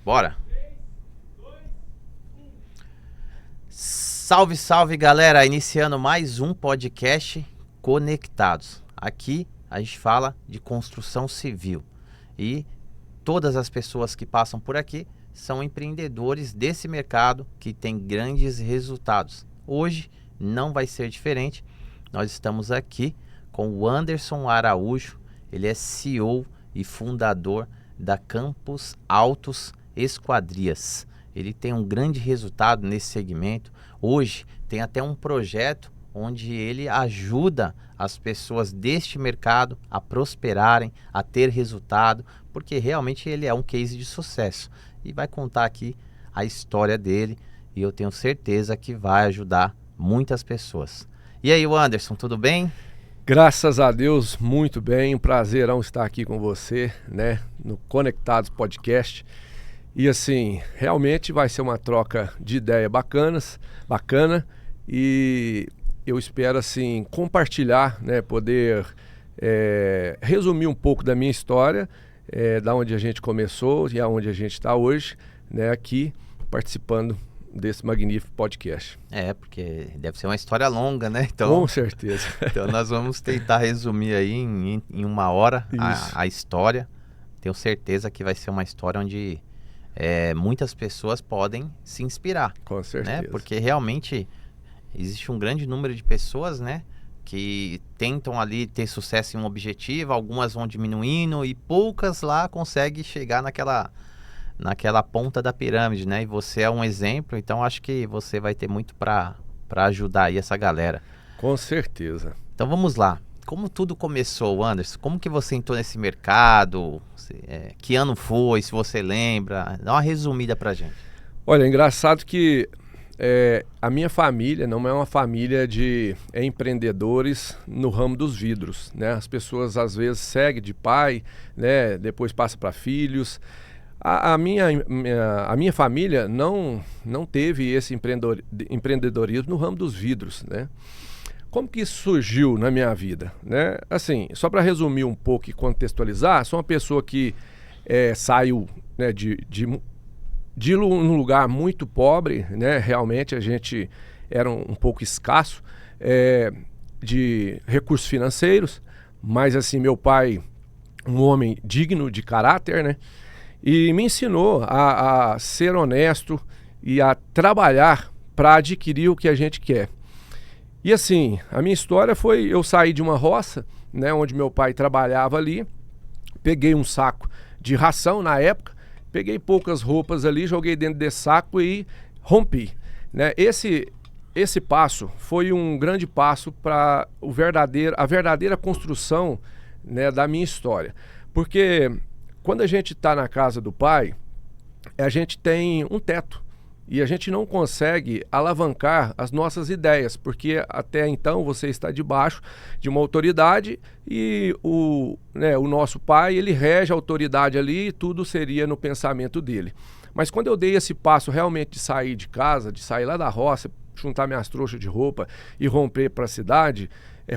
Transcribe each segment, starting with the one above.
Bora! Salve, salve, galera! Iniciando mais um podcast Conectados. Aqui a gente fala de construção civil e todas as pessoas que passam por aqui são empreendedores desse mercado que tem grandes resultados. Hoje não vai ser diferente. Nós estamos aqui com o Anderson Araújo. Ele é CEO e fundador da Campos Altos Esquadrias. Ele tem um grande resultado nesse segmento. Hoje tem até um projeto onde ele ajuda as pessoas deste mercado a prosperarem, a ter resultado, porque realmente ele é um case de sucesso. E vai contar aqui a história dele e eu tenho certeza que vai ajudar muitas pessoas. E aí, Anderson, tudo bem? Graças a Deus, muito bem. Um prazerão estar aqui com você, né, no Conectados Podcast. E assim, realmente vai ser uma troca de ideia bacana, e eu espero assim compartilhar, né, poder resumir um pouco da minha história, da onde a gente começou e aonde a gente está hoje, né, aqui participando desse magnífico podcast. Porque deve ser uma história longa, né? Então, com certeza. Então nós vamos tentar resumir aí em uma hora a história. Tenho certeza que vai ser uma história onde muitas pessoas podem se inspirar. Com certeza. Né? Porque realmente existe um grande número de pessoas, né, que tentam ali ter sucesso em um objetivo, algumas vão diminuindo e poucas lá conseguem chegar naquela ponta da pirâmide, né? E você é um exemplo, então acho que você vai ter muito para ajudar aí essa galera. Com certeza. Então vamos lá. Como tudo começou, Anderson? Como que você entrou nesse mercado? Que ano foi, se você lembra? Dá uma resumida pra gente. Olha, é engraçado que a minha família não é uma família de empreendedores no ramo dos vidros, né? As pessoas às vezes seguem de pai, né? Depois passa para filhos. A minha família não teve esse empreendedorismo no ramo dos vidros, né? Como que isso surgiu na minha vida, né? Assim, só para resumir um pouco e contextualizar, sou uma pessoa que saiu, né, de um lugar muito pobre, né? Realmente a gente era um pouco escasso de recursos financeiros, mas assim, meu pai, um homem digno de caráter, né? E me ensinou a ser honesto e a trabalhar para adquirir o que a gente quer. E assim, a minha história foi, eu saí de uma roça, né, onde meu pai trabalhava ali, peguei um saco de ração na época, peguei poucas roupas ali, joguei dentro desse saco e rompi, né? Esse passo foi um grande passo para a verdadeira construção, né, da minha história. Porque quando a gente está na casa do pai, a gente tem um teto. E a gente não consegue alavancar as nossas ideias, porque até então você está debaixo de uma autoridade e o nosso pai, ele rege a autoridade ali e tudo seria no pensamento dele. Mas quando eu dei esse passo realmente de sair de casa, de sair lá da roça, juntar minhas trouxas de roupa e romper para a cidade,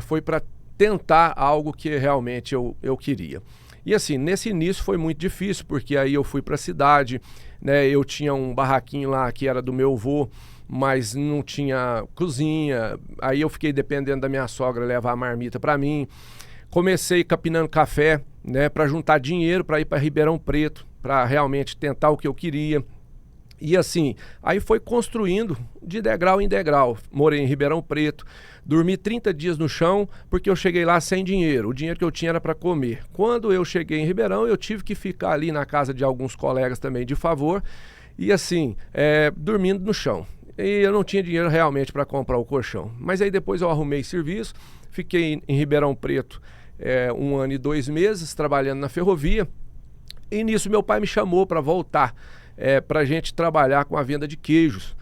foi para tentar algo que realmente eu queria. E assim, nesse início foi muito difícil, porque aí eu fui para a cidade, né? Eu tinha um barraquinho lá que era do meu avô, mas não tinha cozinha. Aí eu fiquei dependendo da minha sogra levar a marmita para mim. Comecei capinando café, né, para juntar dinheiro para ir para Ribeirão Preto, para realmente tentar o que eu queria. E assim, aí foi construindo de degrau em degrau. Morei em Ribeirão Preto, dormi 30 dias no chão porque eu cheguei lá sem dinheiro. O dinheiro que eu tinha era para comer. Quando eu cheguei em Ribeirão, eu tive que ficar ali na casa de alguns colegas também de favor. E assim, dormindo no chão. E eu não tinha dinheiro realmente para comprar o colchão. Mas aí depois eu arrumei serviço, fiquei em Ribeirão Preto 1 ano e 2 meses trabalhando na ferrovia. E nisso meu pai me chamou para voltar. Para a gente trabalhar com a venda de queijos.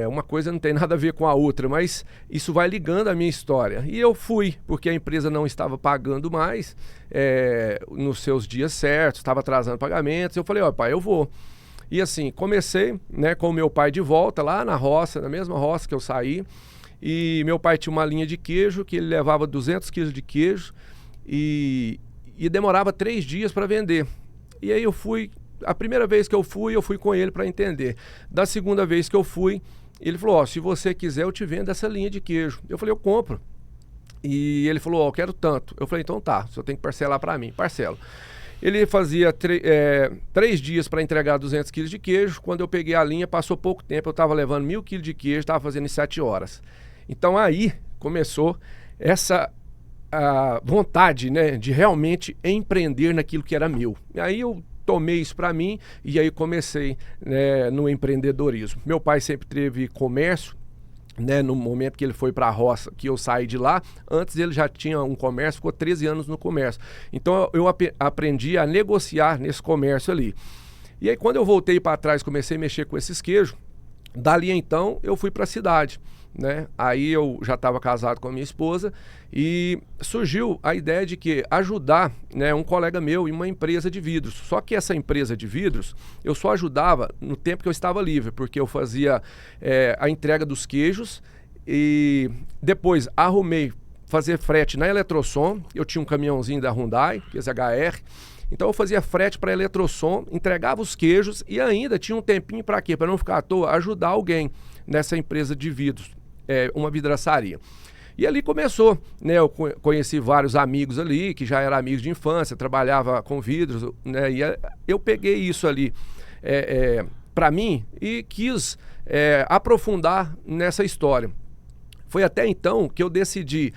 Uma coisa não tem nada a ver com a outra, mas isso vai ligando a minha história. E eu fui, porque a empresa não estava pagando mais nos seus dias certos, estava atrasando pagamentos. Eu falei, pai, eu vou. E assim, comecei, né, com o meu pai de volta lá na roça, na mesma roça que eu saí. E meu pai tinha uma linha de queijo que ele levava 200 quilos de queijo e demorava 3 dias para vender. E aí eu fui A primeira vez que eu fui com ele para entender. Da segunda vez que eu fui, ele falou, ó, se você quiser eu te vendo essa linha de queijo. Eu falei, eu compro. E ele falou, ó, eu quero tanto. Eu falei, então tá, você tem que parcelar para mim. Parcelo. Ele fazia 3 dias para entregar 200 quilos de queijo. Quando eu peguei a linha, passou pouco tempo, eu estava levando 1.000 quilos de queijo, estava fazendo em 7 horas. Então aí começou essa vontade, né, de realmente empreender naquilo que era meu. E aí eu tomei isso para mim e aí comecei, né, no empreendedorismo. Meu pai sempre teve comércio, né, no momento que ele foi para a roça, que eu saí de lá, antes ele já tinha um comércio, ficou 13 anos no comércio. Então eu aprendi a negociar nesse comércio ali. E aí quando eu voltei para trás, comecei a mexer com esses queijos, dali então eu fui para a cidade, né? Aí eu já estava casado com a minha esposa e surgiu a ideia de que ajudar, né, um colega meu em uma empresa de vidros. Só que essa empresa de vidros eu só ajudava no tempo que eu estava livre, porque eu fazia a entrega dos queijos e depois arrumei fazer frete na Eletrosom. Eu tinha um caminhãozinho da Hyundai, esse HR. Então eu fazia frete para a Eletrosom, entregava os queijos e ainda tinha um tempinho para quê? Para não ficar à toa, ajudar alguém nessa empresa de vidros, uma vidraçaria. E ali começou, né? Eu conheci vários amigos ali, que já eram amigos de infância, trabalhava com vidros, né? E eu peguei isso ali para mim e quis aprofundar nessa história. Foi até então que eu decidi,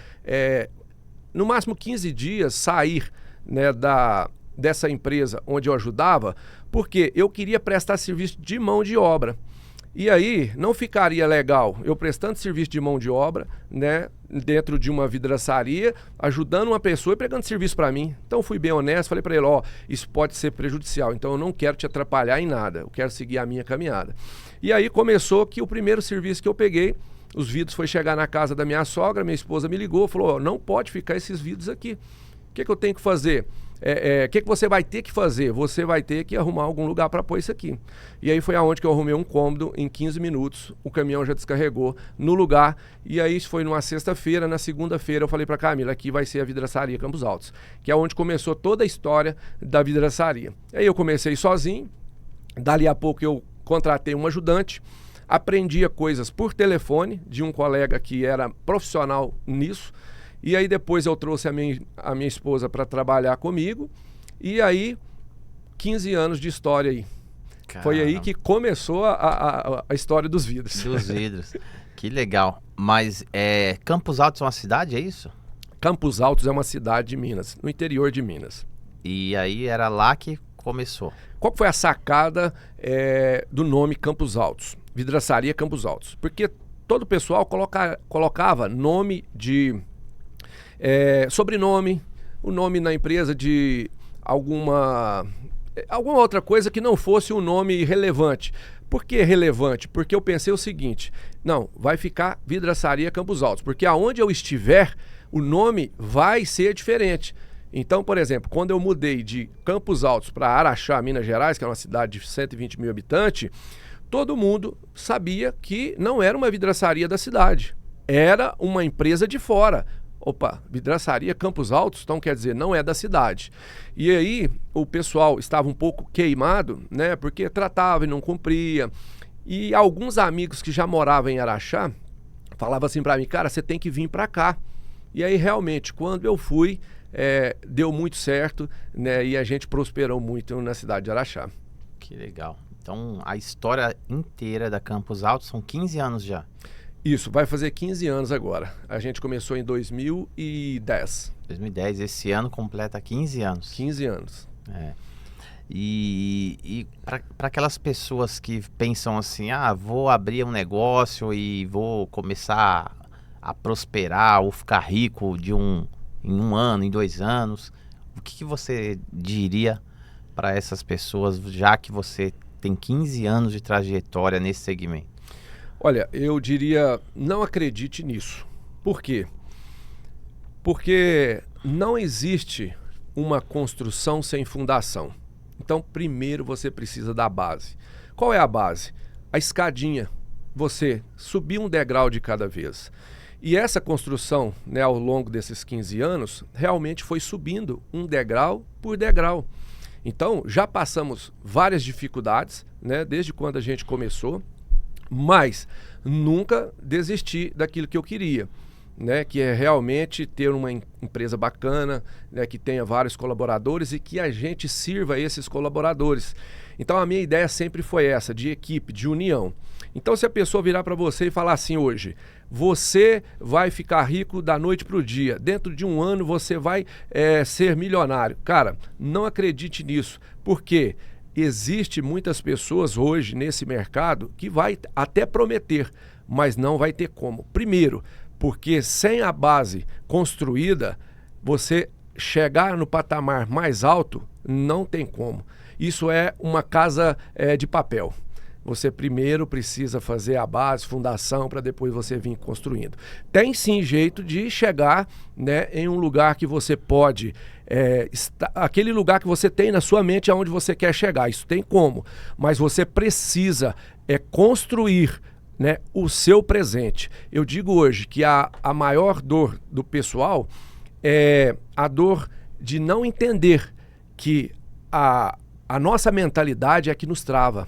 no máximo 15 dias, sair, né, dessa empresa onde eu ajudava, porque eu queria prestar serviço de mão de obra. E aí não ficaria legal eu prestando serviço de mão de obra, né, dentro de uma vidraçaria, ajudando uma pessoa e pegando serviço para mim. Então fui bem honesto, falei para ele, ó, isso pode ser prejudicial, então eu não quero te atrapalhar em nada, eu quero seguir a minha caminhada. E aí começou que o primeiro serviço que eu peguei, os vidros foi chegar na casa da minha sogra, minha esposa me ligou, falou, ó, não pode ficar esses vidros aqui. O que eu tenho que fazer? O que você vai ter que fazer? Você vai ter que arrumar algum lugar para pôr isso aqui. E aí foi aonde que eu arrumei um cômodo, em 15 minutos, o caminhão já descarregou no lugar. E aí isso foi numa sexta-feira, na segunda-feira eu falei para Camila, aqui vai ser a vidraçaria Campos Altos, que é onde começou toda a história da vidraçaria. Aí eu comecei sozinho, dali a pouco eu contratei um ajudante, aprendia coisas por telefone de um colega que era profissional nisso. E aí depois eu trouxe a minha esposa para trabalhar comigo. E aí, 15 anos de história aí. Caramba. Foi aí que começou a história dos vidros. Dos vidros. Que legal. Mas Campos Altos é uma cidade, é isso? Campos Altos é uma cidade de Minas, no interior de Minas. E aí era lá que começou. Qual foi a sacada do nome Campos Altos? Vidraçaria Campos Altos. Porque todo o pessoal colocava nome de... sobrenome, o nome na empresa de alguma outra coisa que não fosse um nome relevante. Por que relevante? Porque eu pensei o seguinte, não, vai ficar Vidraçaria Campos Altos, porque aonde eu estiver, o nome vai ser diferente. Então, por exemplo, quando eu mudei de Campos Altos para Araxá, Minas Gerais, que é uma cidade de 120 mil habitantes, todo mundo sabia que não era uma vidraçaria da cidade, era uma empresa de fora. Opa, vidraçaria Campos Altos, então quer dizer, não é da cidade. E aí o pessoal estava um pouco queimado, né, porque tratava e não cumpria. E alguns amigos que já moravam em Araxá falavam assim para mim, cara, você tem que vir para cá. E aí realmente, quando eu fui, deu muito certo, né, e a gente prosperou muito na cidade de Araxá. Que legal. Então a história inteira da Campos Altos são 15 anos já. Isso, vai fazer 15 anos agora. A gente começou em 2010. 2010, esse ano completa 15 anos. 15 anos. E para aquelas pessoas que pensam assim, vou abrir um negócio e vou começar a prosperar ou ficar rico em um ano, em 2 anos, o que você diria para essas pessoas, já que você tem 15 anos de trajetória nesse segmento? Olha, eu diria, não acredite nisso. Por quê? Porque não existe uma construção sem fundação. Então, primeiro você precisa da base. Qual é a base? A escadinha. Você subir um degrau de cada vez. E essa construção, né, ao longo desses 15 anos, realmente foi subindo um degrau por degrau. Então, já passamos várias dificuldades, né, desde quando a gente começou, mas nunca desisti daquilo que eu queria, né, que é realmente ter uma empresa bacana, né, que tenha vários colaboradores e que a gente sirva esses colaboradores. Então, a minha ideia sempre foi essa, de equipe, de união. Então, se a pessoa virar para você e falar assim hoje, você vai ficar rico da noite para o dia, dentro de um ano você vai ser milionário. Cara, não acredite nisso, porque existe muitas pessoas hoje nesse mercado que vai até prometer, mas não vai ter como. Primeiro, porque sem a base construída, você chegar no patamar mais alto, não tem como. Isso é uma casa de papel. Você primeiro precisa fazer a base, fundação, para depois você vir construindo. Tem sim jeito de chegar, né, em um lugar que você pode, aquele lugar que você tem na sua mente aonde você quer chegar. Isso tem como, mas você precisa construir, né, o seu presente. Eu digo hoje que a maior dor do pessoal é a dor de não entender que a nossa mentalidade é que nos trava.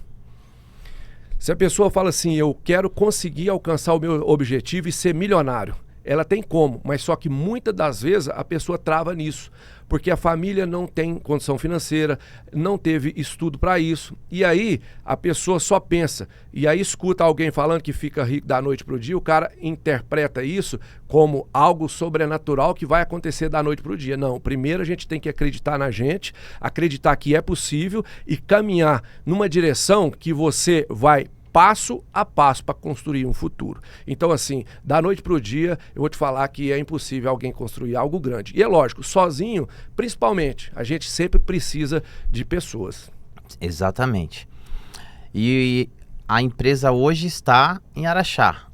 Se a pessoa fala assim, eu quero conseguir alcançar o meu objetivo e ser milionário, ela tem como, mas só que muitas das vezes a pessoa trava nisso, porque a família não tem condição financeira, não teve estudo para isso, e aí a pessoa só pensa, e aí escuta alguém falando que fica rico da noite para o dia, o cara interpreta isso como algo sobrenatural que vai acontecer da noite para o dia. Não, primeiro a gente tem que acreditar na gente, acreditar que é possível e caminhar numa direção que você vai passo a passo para construir um futuro. Então, assim, da noite para o dia, eu vou te falar que é impossível alguém construir algo grande. E é lógico, sozinho, principalmente, a gente sempre precisa de pessoas. Exatamente. E a empresa hoje está em Araxá.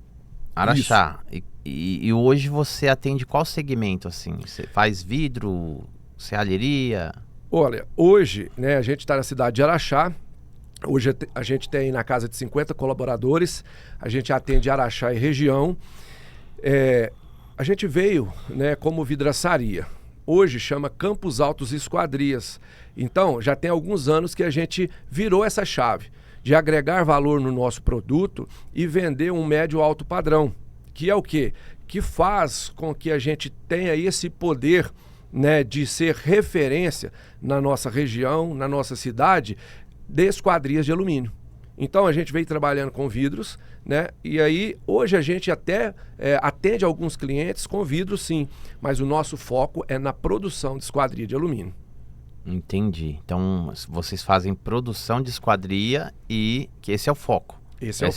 Araxá. E hoje você atende qual segmento, assim? Você faz vidro, serralheria? Olha, hoje, né, a gente está na cidade de Araxá. Hoje a gente tem na casa de 50 colaboradores, a gente atende Araxá e região. A gente veio, né, como vidraçaria. Hoje chama Campos Altos Esquadrias. Então, já tem alguns anos que a gente virou essa chave de agregar valor no nosso produto e vender um médio alto padrão. Que é o quê? Que faz com que a gente tenha esse poder, né, de ser referência na nossa região, na nossa cidade, de esquadrias de alumínio. Então a gente veio trabalhando com vidros, né? E aí hoje a gente até atende alguns clientes com vidros, sim, mas o nosso foco é na produção de esquadria de alumínio. Entendi. Então vocês fazem produção de esquadria e que esse é o foco. Esse é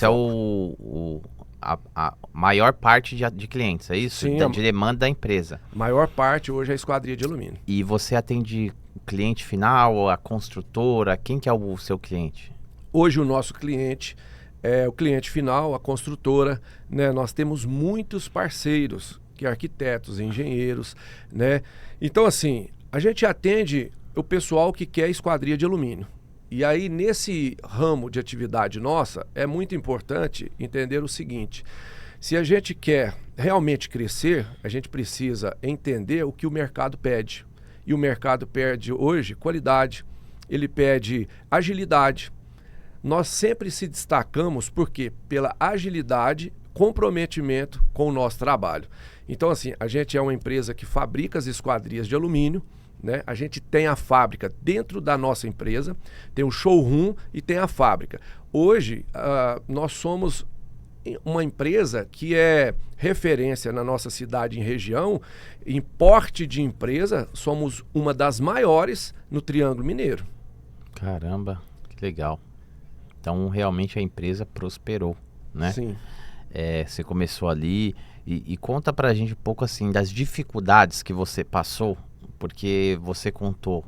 a maior parte de clientes, é isso? Sim, de demanda da empresa. A maior parte hoje é a esquadria de alumínio. E você atende o cliente final, a construtora, quem que é o seu cliente? Hoje o nosso cliente é o cliente final, a construtora, né? Nós temos muitos parceiros, que arquitetos, engenheiros, né? Então, assim, a gente atende o pessoal que quer esquadria de alumínio. E aí, nesse ramo de atividade nossa, é muito importante entender o seguinte: se a gente quer realmente crescer, a gente precisa entender o que o mercado pede. E o mercado pede hoje qualidade, ele pede agilidade. Nós sempre se destacamos porque pela agilidade, comprometimento com o nosso trabalho. Então, assim, a gente é uma empresa que fabrica as esquadrias de alumínio, né? A gente tem a fábrica dentro da nossa empresa, tem um showroom e tem a fábrica. Hoje, nós somos uma empresa que é referência na nossa cidade e região, em porte de empresa, somos uma das maiores no Triângulo Mineiro. Caramba, que legal. Então, realmente a empresa prosperou, né? Sim. Você começou ali e conta pra gente um pouco, assim, das dificuldades que você passou, porque você contou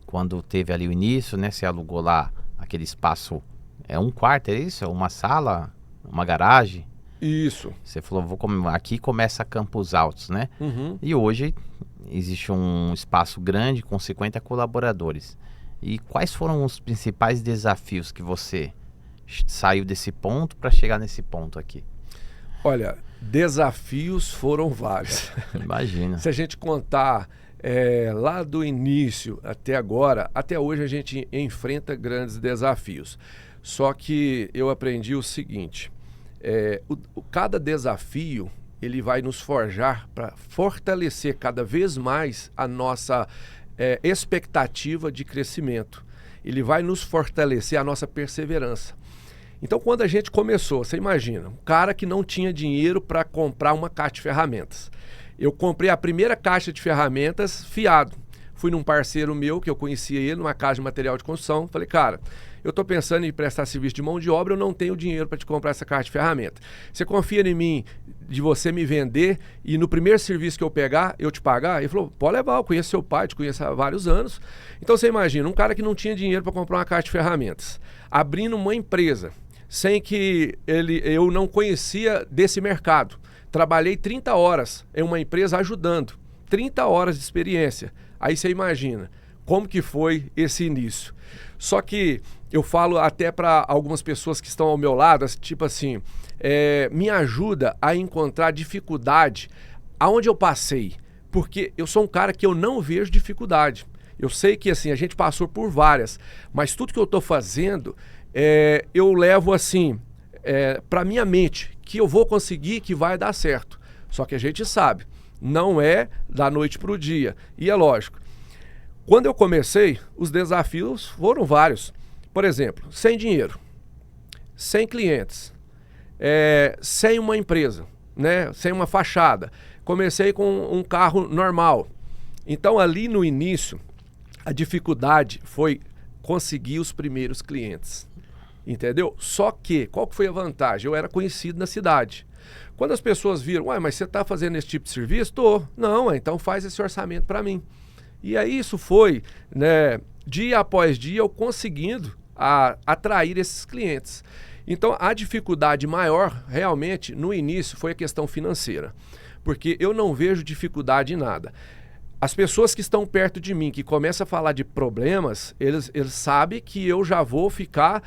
quando teve ali o início, né? Você alugou lá aquele espaço, um quarto, é isso? Uma sala, uma garagem? Isso. Você falou, aqui começa Campos Altos, né? Uhum. E hoje existe um espaço grande com 50 colaboradores. E quais foram os principais desafios que você saiu desse ponto para chegar nesse ponto aqui? Olha, desafios foram vários. Imagina. Se a gente contar lá do início até agora, até hoje a gente enfrenta grandes desafios. Só que eu aprendi o seguinte, cada desafio ele vai nos forjar para fortalecer cada vez mais a nossa expectativa de crescimento. Ele vai nos fortalecer a nossa perseverança. Então, quando a gente começou, você imagina, um cara que não tinha dinheiro para comprar uma caixa de ferramentas. Eu comprei a primeira caixa de ferramentas fiado. Fui num parceiro meu, que eu conhecia ele, numa casa de material de construção. Falei, cara, eu estou pensando em prestar serviço de mão de obra, eu não tenho dinheiro para te comprar essa caixa de ferramentas. Você confia em mim de você me vender e no primeiro serviço que eu pegar, eu te pagar? Ele falou, pode levar, eu conheço seu pai, te conheço há vários anos. Então você imagina, um cara que não tinha dinheiro para comprar uma caixa de ferramentas, abrindo uma empresa, sem que eu não conhecia desse mercado. Trabalhei 30 horas em uma empresa ajudando, 30 horas de experiência. Aí você imagina como que foi esse início. Só que eu falo até para algumas pessoas que estão ao meu lado, tipo assim, me ajuda a encontrar dificuldade aonde eu passei. Porque eu sou um cara que eu não vejo dificuldade. Eu sei que assim, a gente passou por várias, mas tudo que eu estou fazendo, eu levo assim, para minha mente, que eu vou conseguir, que vai dar certo. Só que a gente sabe, não é da noite para o dia. E é lógico, quando eu comecei, os desafios foram vários. Por exemplo, sem dinheiro, sem clientes, sem uma empresa, né? Sem uma fachada. Comecei com um carro normal. Então ali no início, a dificuldade foi conseguir os primeiros clientes. Entendeu? Só que, qual que foi a vantagem? Eu era conhecido na cidade. Quando as pessoas viram, mas você está fazendo esse tipo de serviço? Tô. Não, então faz esse orçamento para mim. E aí isso foi, né, dia após dia, eu conseguindo atrair esses clientes. Então a dificuldade maior, realmente, no início, foi a questão financeira. Porque eu não vejo dificuldade em nada. As pessoas que estão perto de mim, que começam a falar de problemas, eles sabem que eu já vou ficar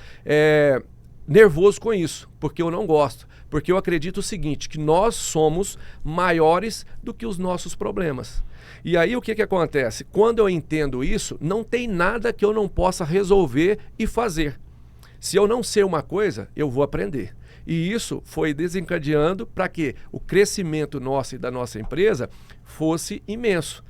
nervoso com isso, porque eu não gosto. Porque eu acredito o seguinte, que nós somos maiores do que os nossos problemas. E aí o que acontece? Quando eu entendo isso, não tem nada que eu não possa resolver e fazer. Se eu não sei uma coisa, eu vou aprender. E isso foi desencadeando para que o crescimento nosso e da nossa empresa fosse imenso.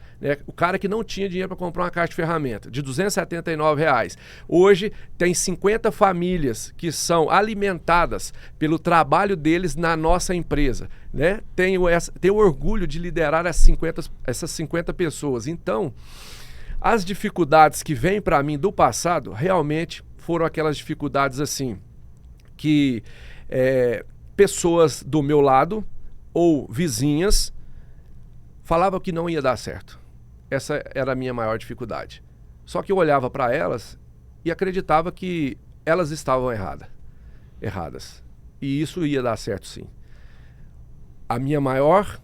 O cara que não tinha dinheiro para comprar uma caixa de ferramenta de R$279, hoje tem 50 famílias que são alimentadas pelo trabalho deles na nossa empresa. Né? Tenho orgulho de liderar essas 50 pessoas. Então, as dificuldades que vêm para mim do passado realmente foram aquelas dificuldades assim, que pessoas do meu lado ou vizinhas falavam que não ia dar certo. Essa era a minha maior dificuldade. Só que eu olhava para elas e acreditava que elas estavam erradas. E isso ia dar certo, sim. A minha maior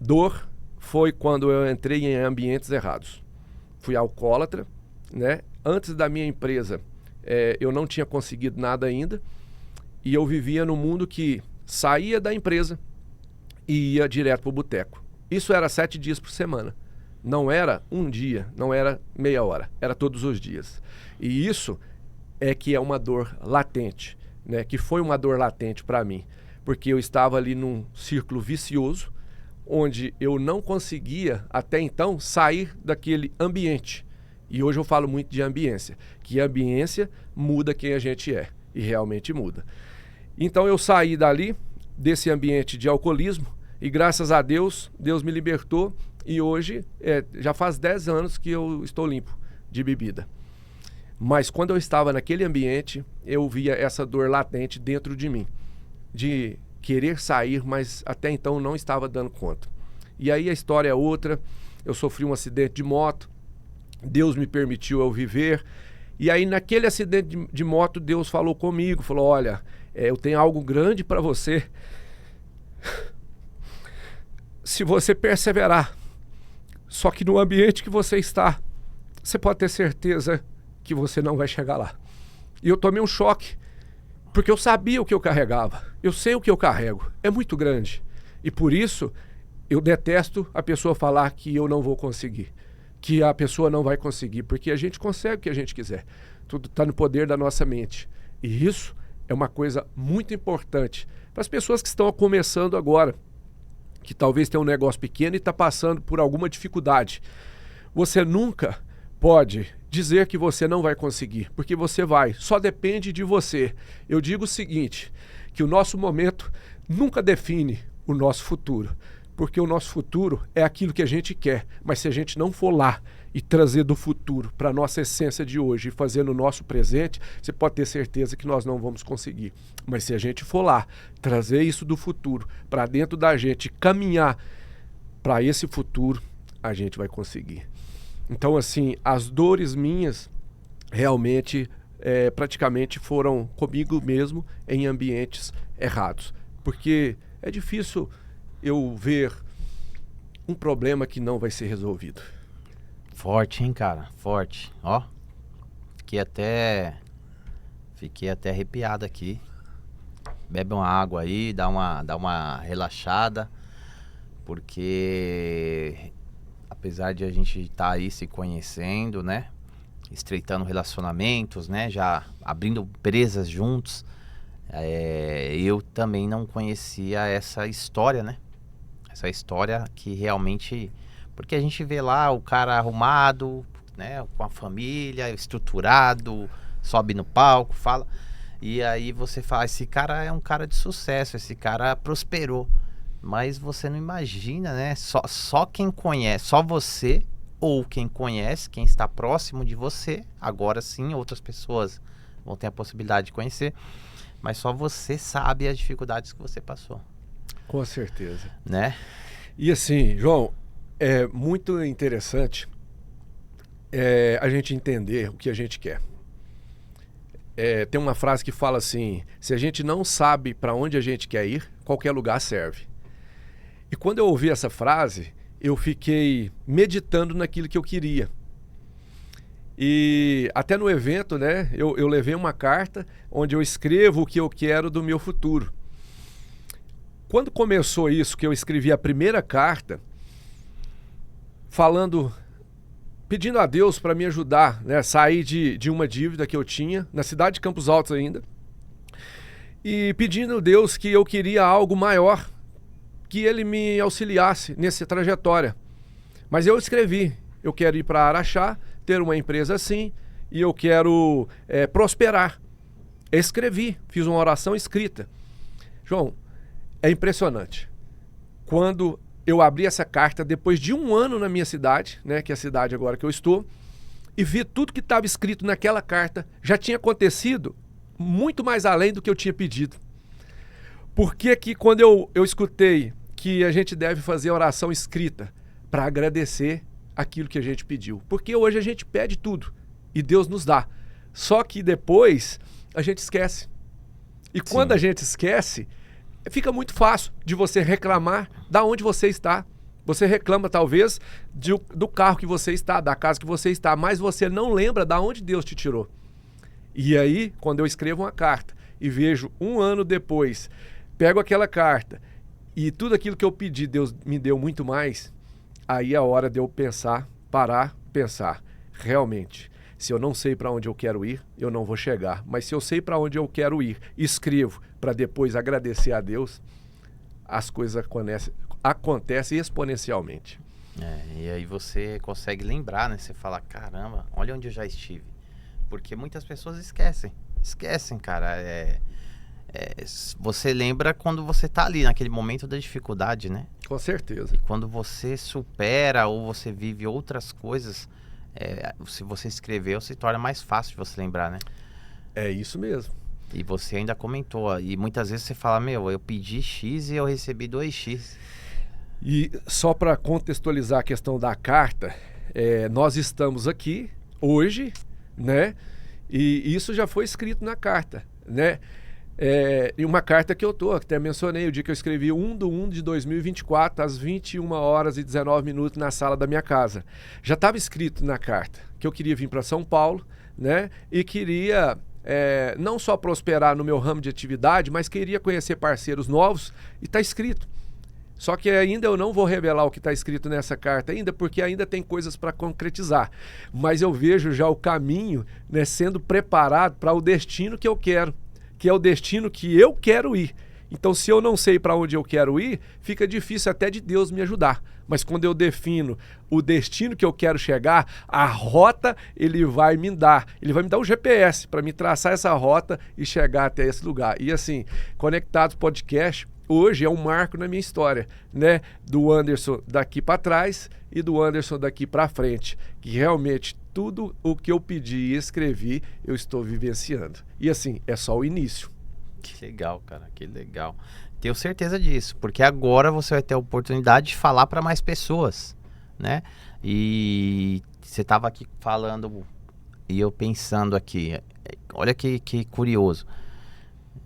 dor foi quando eu entrei em ambientes errados. Fui alcoólatra, né? Antes da minha empresa, eu não tinha conseguido nada ainda. E eu vivia num mundo que saía da empresa e ia direto para o boteco. Isso era 7 dias por semana. Não era um dia, não era meia hora, era todos os dias. E isso é que é uma dor latente, né? Que foi uma dor latente para mim, porque eu estava ali num círculo vicioso, onde eu não conseguia, até então, sair daquele ambiente. E hoje eu falo muito de ambiência, que a ambiência muda quem a gente é, e realmente muda. Então eu saí dali, desse ambiente de alcoolismo, e graças a Deus, Deus me libertou. E hoje, já faz 10 anos que eu estou limpo de bebida. Mas quando eu estava naquele ambiente, eu via essa dor latente dentro de mim. De querer sair, mas até então não estava dando conta. E aí a história é outra. Eu sofri um acidente de moto. Deus me permitiu eu viver. E aí naquele acidente de moto, Deus falou comigo. Falou, olha, eu tenho algo grande para você. Se você perseverar. Só que no ambiente que você está, você pode ter certeza que você não vai chegar lá. E eu tomei um choque, porque eu sabia o que eu carregava. Eu sei o que eu carrego. É muito grande. E por isso, eu detesto a pessoa falar que eu não vou conseguir, que a pessoa não vai conseguir, porque a gente consegue o que a gente quiser. Tudo está no poder da nossa mente. E isso é uma coisa muito importante para as pessoas que estão começando agora, que talvez tenham um negócio pequeno e está passando por alguma dificuldade. Você nunca pode dizer que você não vai conseguir, porque você vai, só depende de você. Eu digo o seguinte, que o nosso momento nunca define o nosso futuro, porque o nosso futuro é aquilo que a gente quer, mas se a gente não for lá e trazer do futuro para a nossa essência de hoje e fazer no nosso presente, você pode ter certeza que nós não vamos conseguir. Mas se a gente for lá, trazer isso do futuro para dentro da gente, caminhar para esse futuro, a gente vai conseguir. Então, assim, as dores minhas realmente praticamente foram comigo mesmo em ambientes errados. Porque é difícil eu ver um problema que não vai ser resolvido. Forte, hein, cara? Forte. Ó, fiquei até arrepiado aqui. Bebe uma água aí, dá uma relaxada. Porque apesar de a gente estar aí se conhecendo, né? Estreitando relacionamentos, né? Já abrindo empresas juntos. Eu também não conhecia essa história, né? Essa história que realmente... Porque a gente vê lá o cara arrumado, né? Com a família, estruturado, sobe no palco, fala... E aí você fala, esse cara é um cara de sucesso, esse cara prosperou. Mas você não imagina, né? Só quem conhece, só você ou quem conhece, quem está próximo de você. Agora sim, outras pessoas vão ter a possibilidade de conhecer. Mas só você sabe as dificuldades que você passou. Com certeza. Né? E assim, João, é muito interessante a gente entender o que a gente quer. Tem uma frase que fala assim, se a gente não sabe para onde a gente quer ir, qualquer lugar serve. E quando eu ouvi essa frase, eu fiquei meditando naquilo que eu queria. E até no evento, né, eu levei uma carta onde eu escrevo o que eu quero do meu futuro. Quando começou isso, que eu escrevi a primeira carta, pedindo a Deus para me ajudar, né, sair de uma dívida que eu tinha, na cidade de Campos Altos ainda, e pedindo a Deus que eu queria algo maior, que Ele me auxiliasse nessa trajetória. Mas eu escrevi, eu quero ir para Araxá, ter uma empresa assim, e eu quero prosperar. Escrevi, fiz uma oração escrita. João, é impressionante. Quando eu abri essa carta, depois de 1 ano na minha cidade, né, que é a cidade agora que eu estou, e vi tudo que estava escrito naquela carta, já tinha acontecido muito mais além do que eu tinha pedido. Porque que quando eu escutei que a gente deve fazer a oração escrita para agradecer aquilo que a gente pediu. Porque hoje a gente pede tudo e Deus nos dá. Só que depois a gente esquece. E quando a gente esquece, fica muito fácil de você reclamar da onde você está. Você reclama talvez do carro que você está, da casa que você está, mas você não lembra da onde Deus te tirou. E aí, quando eu escrevo uma carta e vejo 1 ano depois, pego aquela carta e tudo aquilo que eu pedi, Deus me deu muito mais, aí é a hora de eu parar, pensar. Realmente, se eu não sei para onde eu quero ir, eu não vou chegar. Mas se eu sei para onde eu quero ir, escrevo para depois agradecer a Deus, as coisas acontecem exponencialmente. E aí você consegue lembrar, né? Você fala, caramba, olha onde eu já estive. Porque muitas pessoas esquecem, cara. Você lembra quando você tá ali, naquele momento da dificuldade, né? Com certeza. E quando você supera ou você vive outras coisas, se você escreveu, se torna mais fácil de você lembrar, né? É isso mesmo. E você ainda comentou, e muitas vezes você fala, eu pedi X e eu recebi 2X. E só para contextualizar a questão da carta, nós estamos aqui hoje, né? E isso já foi escrito na carta, né? E uma carta que eu até mencionei, o dia que eu escrevi 1/1/2024, às 21h19 na sala da minha casa. Já estava escrito na carta que eu queria vir para São Paulo, né? E queria não só prosperar no meu ramo de atividade, mas queria conhecer parceiros novos, e está escrito. Só que ainda eu não vou revelar o que está escrito nessa carta ainda, porque ainda tem coisas para concretizar. Mas eu vejo já o caminho, né, sendo preparado para o destino que eu quero, que é o destino que eu quero ir. Então, se eu não sei para onde eu quero ir, fica difícil até de Deus me ajudar. Mas quando eu defino o destino que eu quero chegar, a rota ele vai me dar o GPS para me traçar essa rota e chegar até esse lugar. E assim, Conectados Podcast hoje é um marco na minha história, né? Do Anderson daqui para trás e do Anderson daqui para frente, que realmente tudo o que eu pedi e escrevi, eu estou vivenciando. E assim, é só o início. Que legal, cara, que legal. Tenho certeza disso, porque agora você vai ter a oportunidade de falar para mais pessoas, né? E você estava aqui falando e eu pensando aqui, olha que curioso.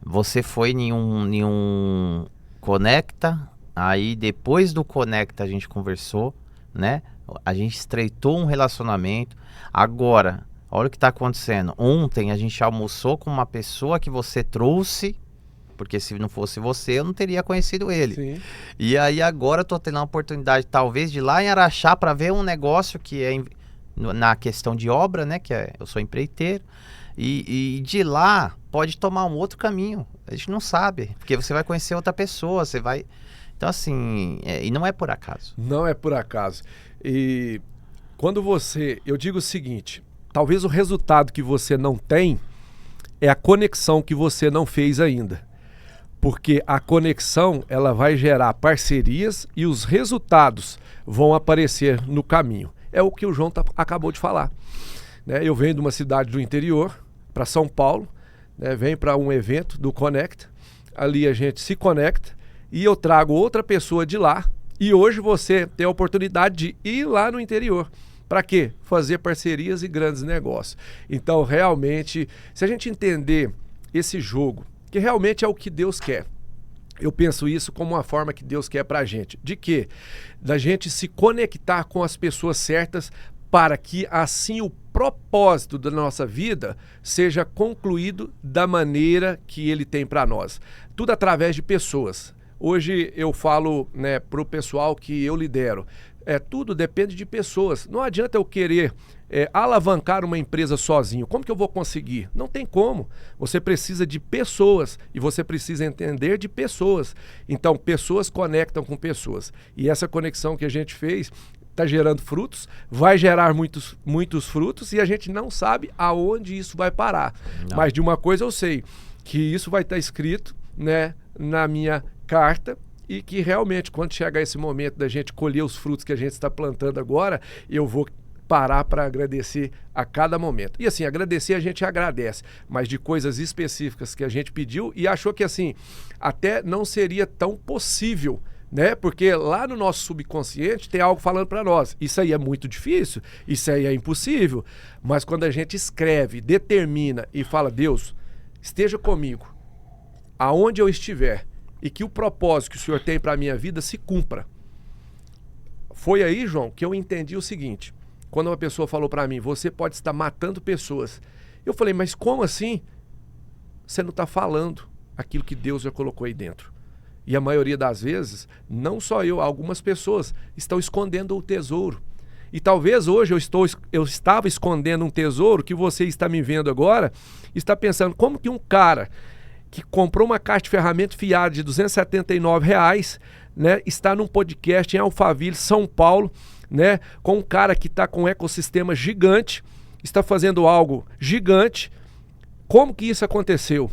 Você foi em um Conecta, aí depois do Conecta a gente conversou, né? A gente estreitou um relacionamento. Agora, olha o que está acontecendo. Ontem a gente almoçou com uma pessoa que você trouxe, porque se não fosse você, eu não teria conhecido ele. Sim. E aí agora eu tô tendo a oportunidade, talvez, de ir lá em Araxá para ver um negócio que é na questão de obra, né? Eu sou empreiteiro. E de lá pode tomar um outro caminho. A gente não sabe, porque você vai conhecer outra pessoa, você vai... Então assim, e não é por acaso. Não é por acaso. E quando eu digo o seguinte, talvez o resultado que você não tem é a conexão que você não fez ainda. Porque a conexão, ela vai gerar parcerias e os resultados vão aparecer no caminho. É o que o João acabou de falar. Né? Eu venho de uma cidade do interior para São Paulo, né? Venho para um evento do Conecta, ali a gente se conecta e eu trago outra pessoa de lá e hoje você tem a oportunidade de ir lá no interior. Para quê? Fazer parcerias e grandes negócios. Então, realmente, se a gente entender esse jogo, que realmente é o que Deus quer, eu penso isso como uma forma que Deus quer para a gente. De quê? Da gente se conectar com as pessoas certas para que assim o propósito da nossa vida seja concluído da maneira que ele tem para nós. Tudo através de pessoas. Hoje eu falo, né, para o pessoal que eu lidero, tudo depende de pessoas. Não adianta eu querer alavancar uma empresa sozinho. Como que eu vou conseguir? Não tem como. Você precisa de pessoas e você precisa entender de pessoas. Então, pessoas conectam com pessoas. E essa conexão que a gente fez está gerando frutos, vai gerar muitos frutos e a gente não sabe aonde isso vai parar. Não. Mas de uma coisa eu sei, que isso vai estar escrito, né, na minha carta e que realmente quando chegar esse momento da gente colher os frutos que a gente está plantando agora, eu vou parar para agradecer a cada momento. E assim, agradecer a gente agradece, mas de coisas específicas que a gente pediu e achou que assim, até não seria tão possível, né? Porque lá no nosso subconsciente tem algo falando para nós. Isso aí é muito difícil, isso aí é impossível. Mas quando a gente escreve, determina e fala, Deus, esteja comigo, aonde eu estiver, e que o propósito que o Senhor tem para a minha vida se cumpra. Foi aí, João, que eu entendi o seguinte. Quando uma pessoa falou para mim, você pode estar matando pessoas. Eu falei, mas como assim? Você não está falando aquilo que Deus já colocou aí dentro. E a maioria das vezes, não só eu, algumas pessoas estão escondendo o tesouro. E talvez hoje eu estava escondendo um tesouro que você está me vendo agora, está pensando, como que um cara que comprou uma caixa de ferramenta fiada de R$279, né, está num podcast em Alphaville, São Paulo, né, com um cara que está com um ecossistema gigante, está fazendo algo gigante. Como que isso aconteceu?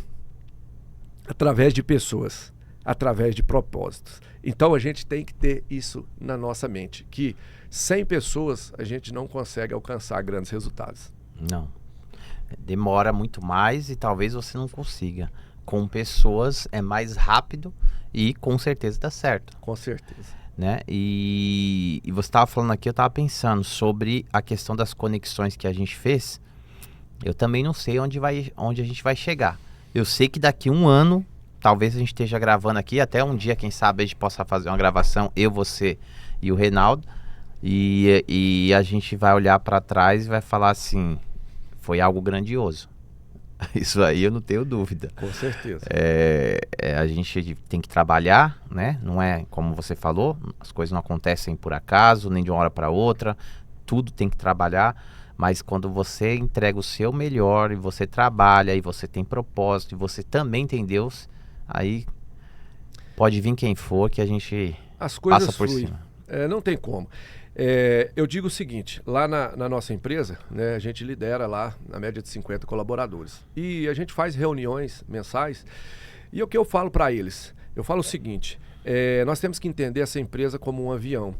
Através de pessoas, através de propósitos. Então a gente tem que ter isso na nossa mente, que sem pessoas a gente não consegue alcançar grandes resultados. Não. Demora muito mais e talvez você não consiga. Com pessoas é mais rápido e com certeza dá certo. Com certeza. Né? E você estava falando aqui, eu estava pensando sobre a questão das conexões que a gente fez. Eu também não sei onde a gente vai chegar. Eu sei que daqui um ano, talvez a gente esteja gravando aqui, até um dia, quem sabe, a gente possa fazer uma gravação, eu, você e o Reinaldo, e a gente vai olhar para trás e vai falar assim, foi algo grandioso. Isso aí eu não tenho dúvida. Com certeza. A gente tem que trabalhar, né? Não é como você falou, as coisas não acontecem por acaso, nem de uma hora para outra. Tudo tem que trabalhar, mas quando você entrega o seu melhor e você trabalha e você tem propósito e você também tem Deus, aí pode vir quem for que a gente As coisas passa por fluem. cima. Não tem como. Eu digo o seguinte, lá na nossa empresa, né, a gente lidera lá na média de 50 colaboradores. E a gente faz reuniões mensais. E o que eu falo para eles? Eu falo o seguinte, nós temos que entender essa empresa como um avião.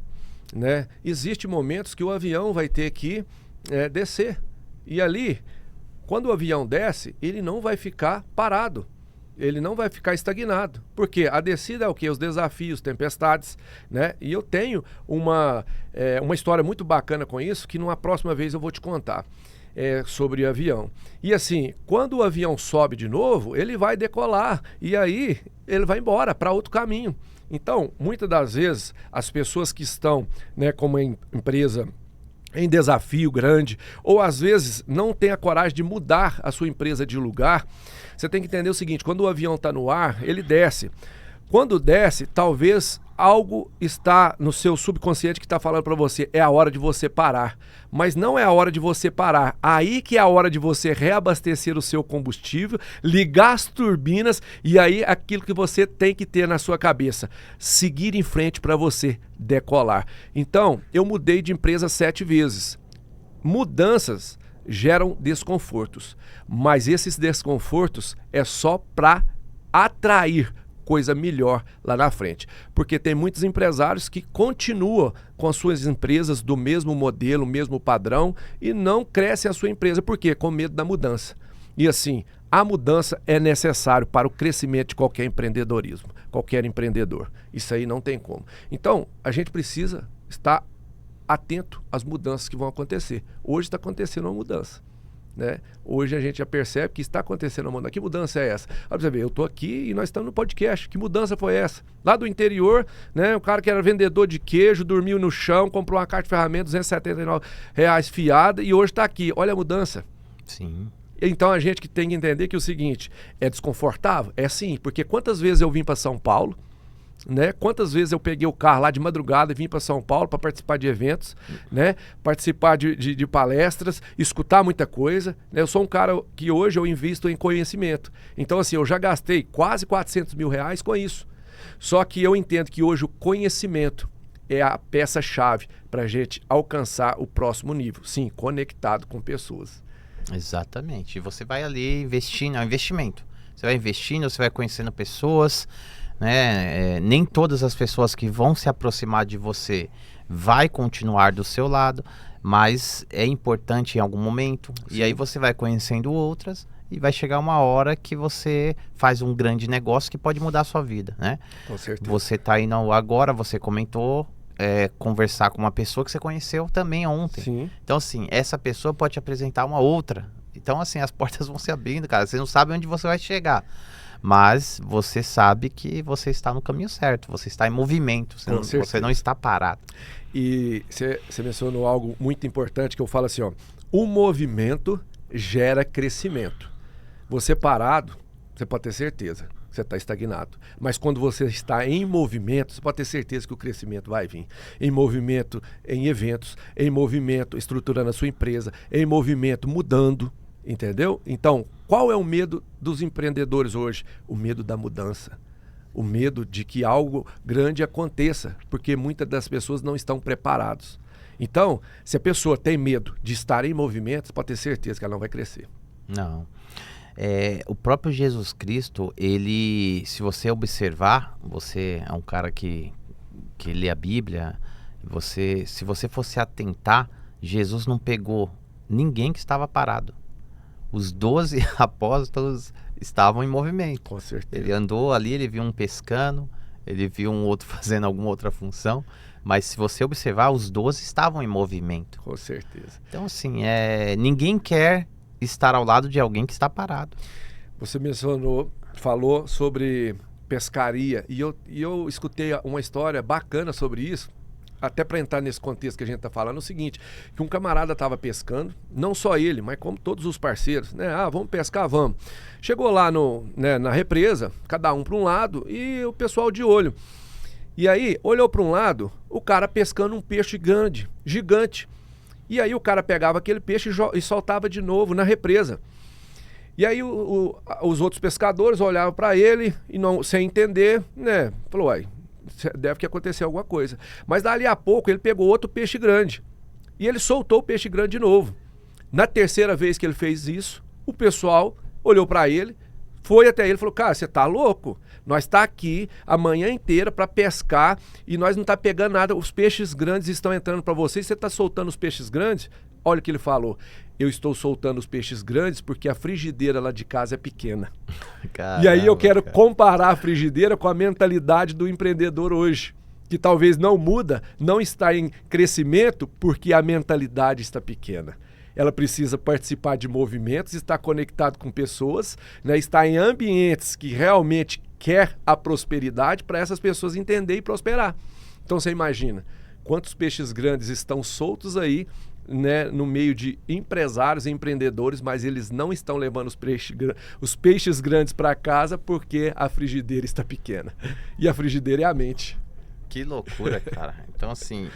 Né? Existem momentos que o avião vai ter que descer. E ali, quando o avião desce, ele não vai ficar parado. Ele não vai ficar estagnado. Porque a descida é o quê? Os desafios, tempestades, né? E eu tenho uma história muito bacana com isso, que numa próxima vez eu vou te contar. Sobre o avião. E assim, quando o avião sobe de novo, ele vai decolar. E aí, ele vai embora para outro caminho. Então, muitas das vezes, as pessoas que estão, né, como empresa em desafio grande, ou às vezes não tem a coragem de mudar a sua empresa de lugar, você tem que entender o seguinte, quando o avião está no ar, ele desce. Quando desce, talvez algo está no seu subconsciente que está falando para você, é a hora de você parar. Mas não é a hora de você parar. Aí que é a hora de você reabastecer o seu combustível, ligar as turbinas e aí aquilo que você tem que ter na sua cabeça. Seguir em frente para você decolar. Então, eu mudei de empresa 7 vezes. Mudanças geram desconfortos. Mas esses desconfortos é só para atrair coisa melhor lá na frente. Porque tem muitos empresários que continuam com as suas empresas do mesmo modelo, mesmo padrão e não crescem a sua empresa. Por quê? Com medo da mudança. E assim, a mudança é necessário para o crescimento de qualquer empreendedorismo, qualquer empreendedor. Isso aí não tem como. Então, a gente precisa estar atento às mudanças que vão acontecer. Hoje está acontecendo uma mudança. Né? Hoje a gente já percebe que está acontecendo uma mudança. Que mudança é essa? Olha pra você ver, eu estou aqui e nós estamos no podcast. Que mudança foi essa? Lá do interior, né? O cara que era vendedor de queijo, dormiu no chão, comprou uma caixa de ferramentas, R$279 fiada e hoje está aqui. Olha a mudança. Sim. Então a gente que tem que entender que é o seguinte, é desconfortável? É sim, porque quantas vezes eu vim para São Paulo, né? Quantas vezes eu peguei o carro lá de madrugada e vim para São Paulo para participar de eventos, né? Participar de palestras, escutar muita coisa, né? Eu sou um cara que hoje eu invisto em conhecimento. Então assim, eu já gastei quase R$400 mil com isso. Só que eu entendo que hoje o conhecimento é a peça-chave para a gente alcançar o próximo nível. Sim, conectado com pessoas. Exatamente. E você vai ali investindo, é um investimento. Você vai investindo, você vai conhecendo pessoas, né? Nem todas as pessoas que vão se aproximar de você vai continuar do seu lado, mas é importante em algum momento. Sim. E aí você vai conhecendo outras e vai chegar uma hora que você faz um grande negócio que pode mudar a sua vida, né? Com certeza. Você está indo agora, você comentou, conversar com uma pessoa que você conheceu também ontem. Sim. Então assim, essa pessoa pode te apresentar uma outra. Então assim, as portas vão se abrindo, cara. Você não sabe onde você vai chegar. Mas você sabe que você está no caminho certo, você está em movimento, você não está parado. E você mencionou algo muito importante que eu falo assim, ó, o movimento gera crescimento. Você parado, você pode ter certeza que você está estagnado. Mas quando você está em movimento, você pode ter certeza que o crescimento vai vir. Em movimento em eventos, em movimento estruturando a sua empresa, em movimento mudando. Entendeu? Então, qual é o medo dos empreendedores hoje? O medo da mudança. O medo de que algo grande aconteça, porque muitas das pessoas não estão preparadas. Então, se a pessoa tem medo de estar em movimento, você pode ter certeza que ela não vai crescer. Não. O próprio Jesus Cristo, ele, se você observar, você é um cara que lê a Bíblia, se você fosse atentar, Jesus não pegou ninguém que estava parado. Os 12 apóstolos estavam em movimento. Com certeza. Ele andou ali, ele viu um pescando, ele viu um outro fazendo alguma outra função. Mas se você observar, os 12 estavam em movimento. Com certeza. Então assim, ninguém quer estar ao lado de alguém que está parado. Você falou sobre pescaria. E eu escutei uma história bacana sobre isso. até para entrar nesse contexto que a gente está falando, é o seguinte, que um camarada estava pescando, não só ele, mas como todos os parceiros, né? Ah, vamos pescar, vamos. Chegou lá na represa, cada um para um lado e o pessoal de olho. E aí, olhou para um lado, o cara pescando um peixe grande, gigante. E aí o cara pegava aquele peixe e soltava de novo na represa. E aí os outros pescadores olhavam para ele e não, sem entender, né? Falou, uai, deve que acontecer alguma coisa. Mas dali a pouco ele pegou outro peixe grande. E ele soltou o peixe grande de novo. Na terceira vez que ele fez isso, o pessoal olhou para ele, foi até ele e falou, cara, você tá louco? Nós tá aqui a manhã inteira para pescar e nós não tá pegando nada. Os peixes grandes estão entrando para você e você tá soltando os peixes grandes? Olha o que ele falou. Eu estou soltando os peixes grandes porque a frigideira lá de casa é pequena. Caramba, e aí eu quero comparar a frigideira com a mentalidade do empreendedor hoje, que talvez não muda, não está em crescimento porque a mentalidade está pequena. Ela precisa participar de movimentos, estar conectado com pessoas, né, estar em ambientes que realmente quer a prosperidade para essas pessoas entenderem e prosperar. Então você imagina quantos peixes grandes estão soltos aí, né, no meio de empresários e empreendedores, mas eles não estão levando os peixes grandes para casa porque a frigideira está pequena. E a frigideira é a mente. Que loucura, cara. Então, assim,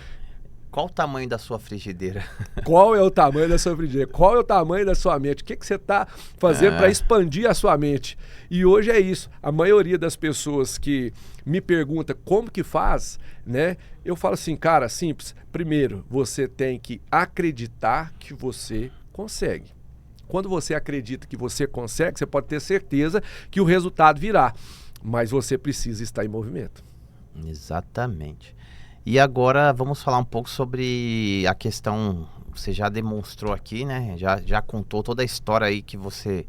qual o tamanho da sua frigideira? Qual é o tamanho da sua frigideira? Qual é o tamanho da sua mente? O que você está fazendo para expandir a sua mente? E hoje é isso. A maioria das pessoas que me pergunta como que faz, né? Eu falo assim, cara, simples. Primeiro, você tem que acreditar que você consegue. Quando você acredita que você consegue, você pode ter certeza que o resultado virá. Mas você precisa estar em movimento. Exatamente. E agora vamos falar um pouco sobre a questão, você já demonstrou aqui, né? Já contou toda a história aí que você,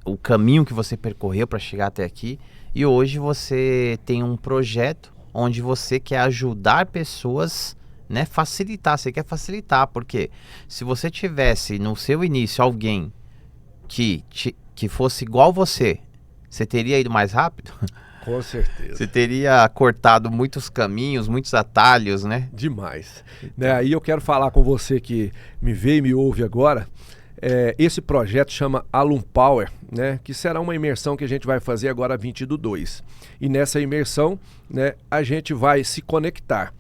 o caminho que você percorreu para chegar até aqui. E hoje você tem um projeto onde você quer ajudar pessoas, né? Facilitar, você quer facilitar, porque se você tivesse no seu início alguém que fosse igual você teria ido mais rápido? Com certeza. Você teria cortado muitos caminhos, muitos atalhos, né? Demais. Né, aí eu quero falar com você que me vê e me ouve agora. Esse projeto chama Alum Power, né, que será uma imersão que a gente vai fazer agora 20/2. E nessa imersão, né, a gente vai se conectar.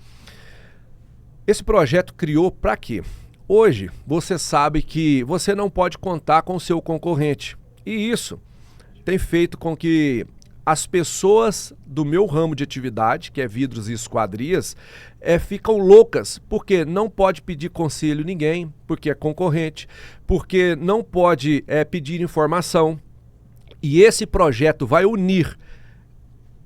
Esse projeto criou para quê? Hoje, você sabe que você não pode contar com o seu concorrente. E isso tem feito com que as pessoas do meu ramo de atividade, que é vidros e esquadrias, ficam loucas, porque não pode pedir conselho a ninguém, porque é concorrente, porque não pode pedir informação. E esse projeto vai unir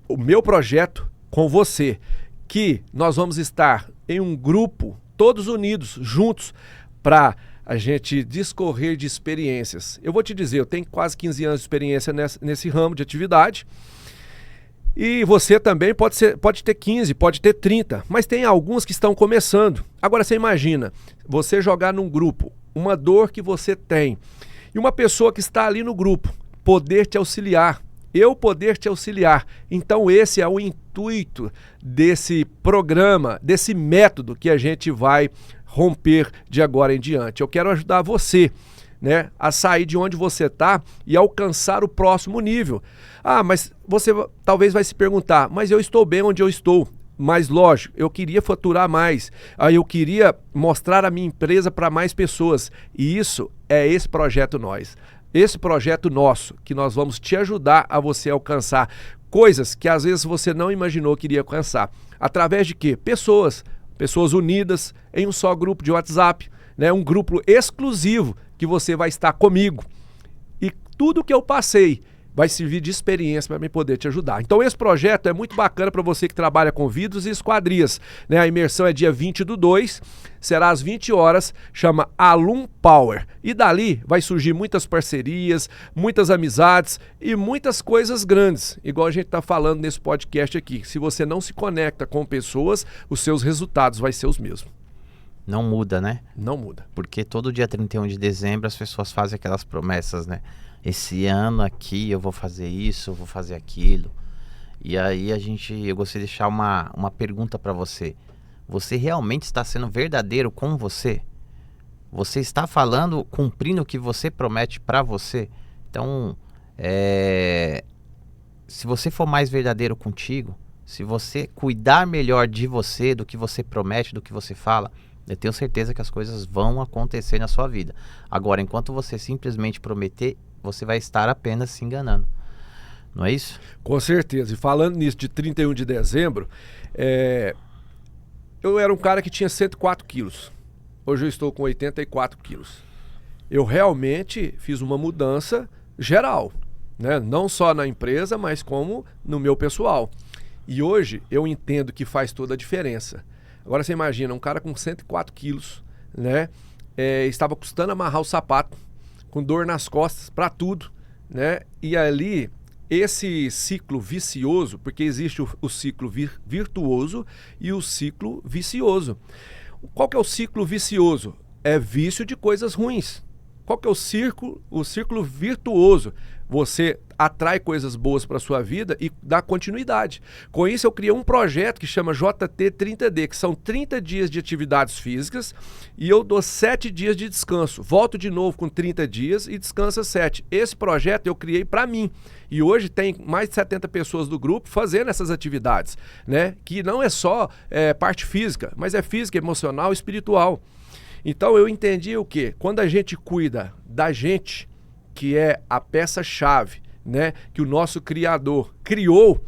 o meu projeto com você, que nós vamos estar em um grupo, todos unidos, juntos, para a gente discorrer de experiências. Eu vou te dizer, eu tenho quase 15 anos de experiência nesse ramo de atividade. E você também pode ter 15, pode ter 30, mas tem alguns que estão começando. Agora você imagina, você jogar num grupo, uma dor que você tem, e uma pessoa que está ali no grupo, poder te auxiliar, eu poder te auxiliar. Então esse é o intuito desse programa, desse método que a gente vai romper de agora em diante. Eu quero ajudar você, né, a sair de onde você está e alcançar o próximo nível. Ah, mas você talvez vai se perguntar, mas eu estou bem onde eu estou. Mas lógico, eu queria faturar mais, eu queria mostrar a minha empresa para mais pessoas. E isso é esse projeto esse projeto nosso, que nós vamos te ajudar a você alcançar coisas que às vezes você não imaginou que iria alcançar. Através de quê? Pessoas unidas em um só grupo de WhatsApp, né? Um grupo exclusivo que você vai estar comigo. E tudo que eu passei vai servir de experiência para mim poder te ajudar. Então esse projeto é muito bacana para você que trabalha com vidros e esquadrias, né? A imersão é dia 20/2, será às 20 horas, chama Alum Power. E dali vai surgir muitas parcerias, muitas amizades e muitas coisas grandes, igual a gente está falando nesse podcast aqui. Se você não se conecta com pessoas, os seus resultados vão ser os mesmos. Não muda, né? Não muda. Porque todo dia 31 de dezembro as pessoas fazem aquelas promessas, né? Esse ano aqui eu vou fazer isso, eu vou fazer aquilo. E aí eu gostaria de deixar uma pergunta para você. Você realmente está sendo verdadeiro com você? Você está falando, cumprindo o que você promete para você? Então, se você for mais verdadeiro contigo, se você cuidar melhor de você, do que você promete, do que você fala, eu tenho certeza que as coisas vão acontecer na sua vida. Agora, enquanto você simplesmente prometer, você vai estar apenas se enganando. Não é isso? Com certeza. E falando nisso de 31 de dezembro, eu era um cara que tinha 104 quilos. Hoje eu estou com 84 quilos. Eu realmente fiz uma mudança geral, né? Não só na empresa, mas como no meu pessoal. E hoje eu entendo que faz toda a diferença. Agora você imagina, um cara com 104 quilos, né? Estava custando amarrar o sapato, com dor nas costas, para tudo, né? E ali, esse ciclo vicioso, porque existe o ciclo virtuoso e o ciclo vicioso. Qual que é o ciclo vicioso? É vício de coisas ruins. Qual que é o círculo? O círculo virtuoso. Você atrai coisas boas para a sua vida e dá continuidade. Com isso, eu criei um projeto que chama JT30D, que são 30 dias de atividades físicas e eu dou 7 dias de descanso. Volto de novo com 30 dias e descansa 7. Esse projeto eu criei para mim. E hoje tem mais de 70 pessoas do grupo fazendo essas atividades, né? Que não é só parte física, mas é física, emocional e espiritual. Então eu entendi o quê? Quando a gente cuida da gente, que é a peça-chave, né, que o nosso Criador criou,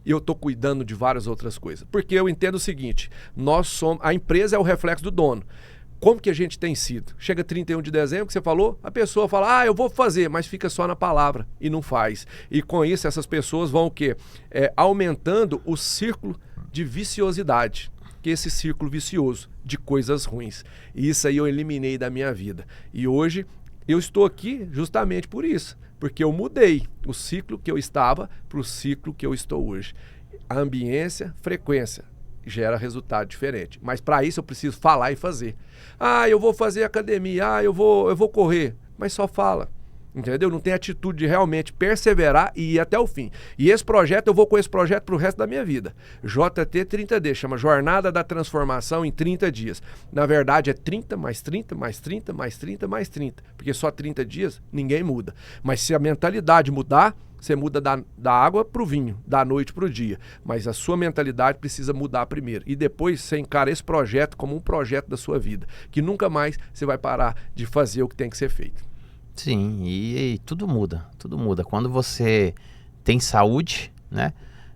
eu estou cuidando de várias outras coisas. Porque eu entendo o seguinte, a empresa é o reflexo do dono. Como que a gente tem sido? Chega 31 de dezembro, que você falou, a pessoa fala, eu vou fazer, mas fica só na palavra e não faz. E com isso essas pessoas vão o quê? Aumentando o círculo de viciosidade. Que é esse círculo vicioso de coisas ruins. E isso aí eu eliminei da minha vida. E hoje eu estou aqui justamente por isso. Porque eu mudei o ciclo que eu estava para o ciclo que eu estou hoje. A ambiência, frequência, gera resultado diferente. Mas para isso eu preciso falar e fazer. Eu vou fazer academia, eu vou correr. Mas só fala. Entendeu? Não tem atitude de realmente perseverar e ir até o fim. E esse projeto, eu vou com esse projeto pro resto da minha vida. JT30D, chama Jornada da Transformação em 30 dias. Na verdade é 30 mais 30 mais 30 mais 30 mais 30. Porque só 30 dias ninguém muda. Mas se a mentalidade mudar, você muda da água pro vinho, da noite pro dia. Mas a sua mentalidade precisa mudar primeiro. E depois você encara esse projeto como um projeto da sua vida. Que nunca mais você vai parar de fazer o que tem que ser feito. Sim, e tudo muda, tudo muda. Quando você tem saúde, né?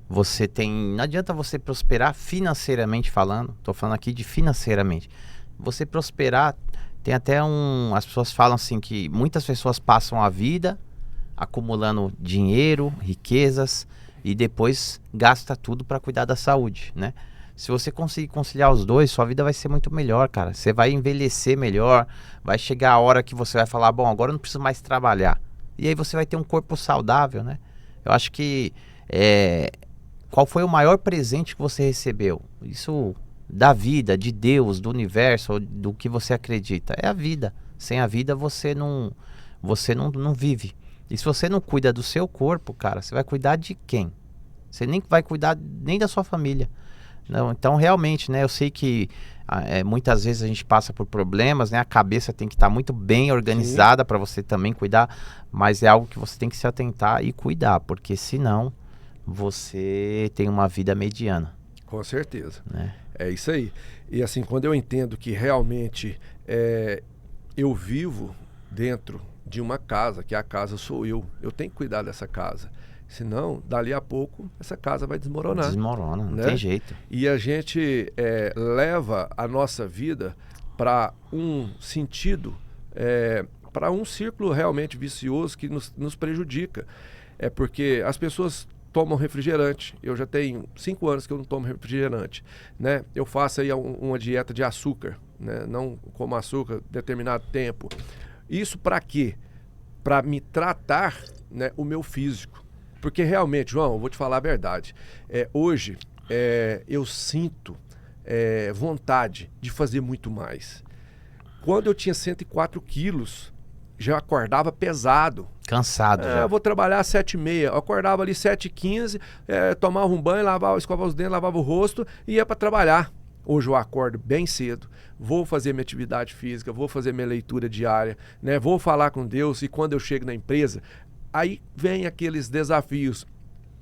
Não adianta você prosperar financeiramente falando. Tô falando aqui de financeiramente. Você prosperar, tem até as pessoas falam assim que muitas pessoas passam a vida acumulando dinheiro, riquezas e depois gasta tudo para cuidar da saúde, né? Se você conseguir conciliar os dois, sua vida vai ser muito melhor, cara. Você vai envelhecer melhor, vai chegar a hora que você vai falar, bom, agora eu não preciso mais trabalhar. E aí você vai ter um corpo saudável, né? Eu acho que qual foi o maior presente que você recebeu? Isso da vida, de Deus, do universo, do que você acredita. É a vida. Sem a vida você não vive. E se você não cuida do seu corpo, cara, você vai cuidar de quem? Você nem vai cuidar nem da sua família. Não, então realmente, né, eu sei que muitas vezes a gente passa por problemas, né, a cabeça tem que estar muito bem organizada para você também cuidar, mas é algo que você tem que se atentar e cuidar, porque senão você tem uma vida mediana. Com certeza, né? É isso aí. E assim, quando eu entendo que realmente eu vivo dentro de uma casa, que a casa sou eu tenho que cuidar dessa casa. Senão, dali a pouco, essa casa vai desmoronar. Desmorona, não tem jeito. E a gente leva a nossa vida para um sentido, para um círculo realmente vicioso que nos prejudica. É porque as pessoas tomam refrigerante. Eu já tenho 5 anos que eu não tomo refrigerante, né? Eu faço aí uma dieta de açúcar, né? Não como açúcar determinado tempo. Isso para quê? Para me tratar, né, o meu físico. Porque realmente, João, eu vou te falar a verdade. Hoje, eu sinto vontade de fazer muito mais. Quando eu tinha 104 quilos, já acordava pesado. Cansado já. Eu vou trabalhar às 7h30. Eu acordava ali 7h15, tomava um banho, escovava os dentes, lavava o rosto e ia para trabalhar. Hoje eu acordo bem cedo, vou fazer minha atividade física, vou fazer minha leitura diária, né? Vou falar com Deus, e quando eu chego na empresa, aí vem aqueles desafios.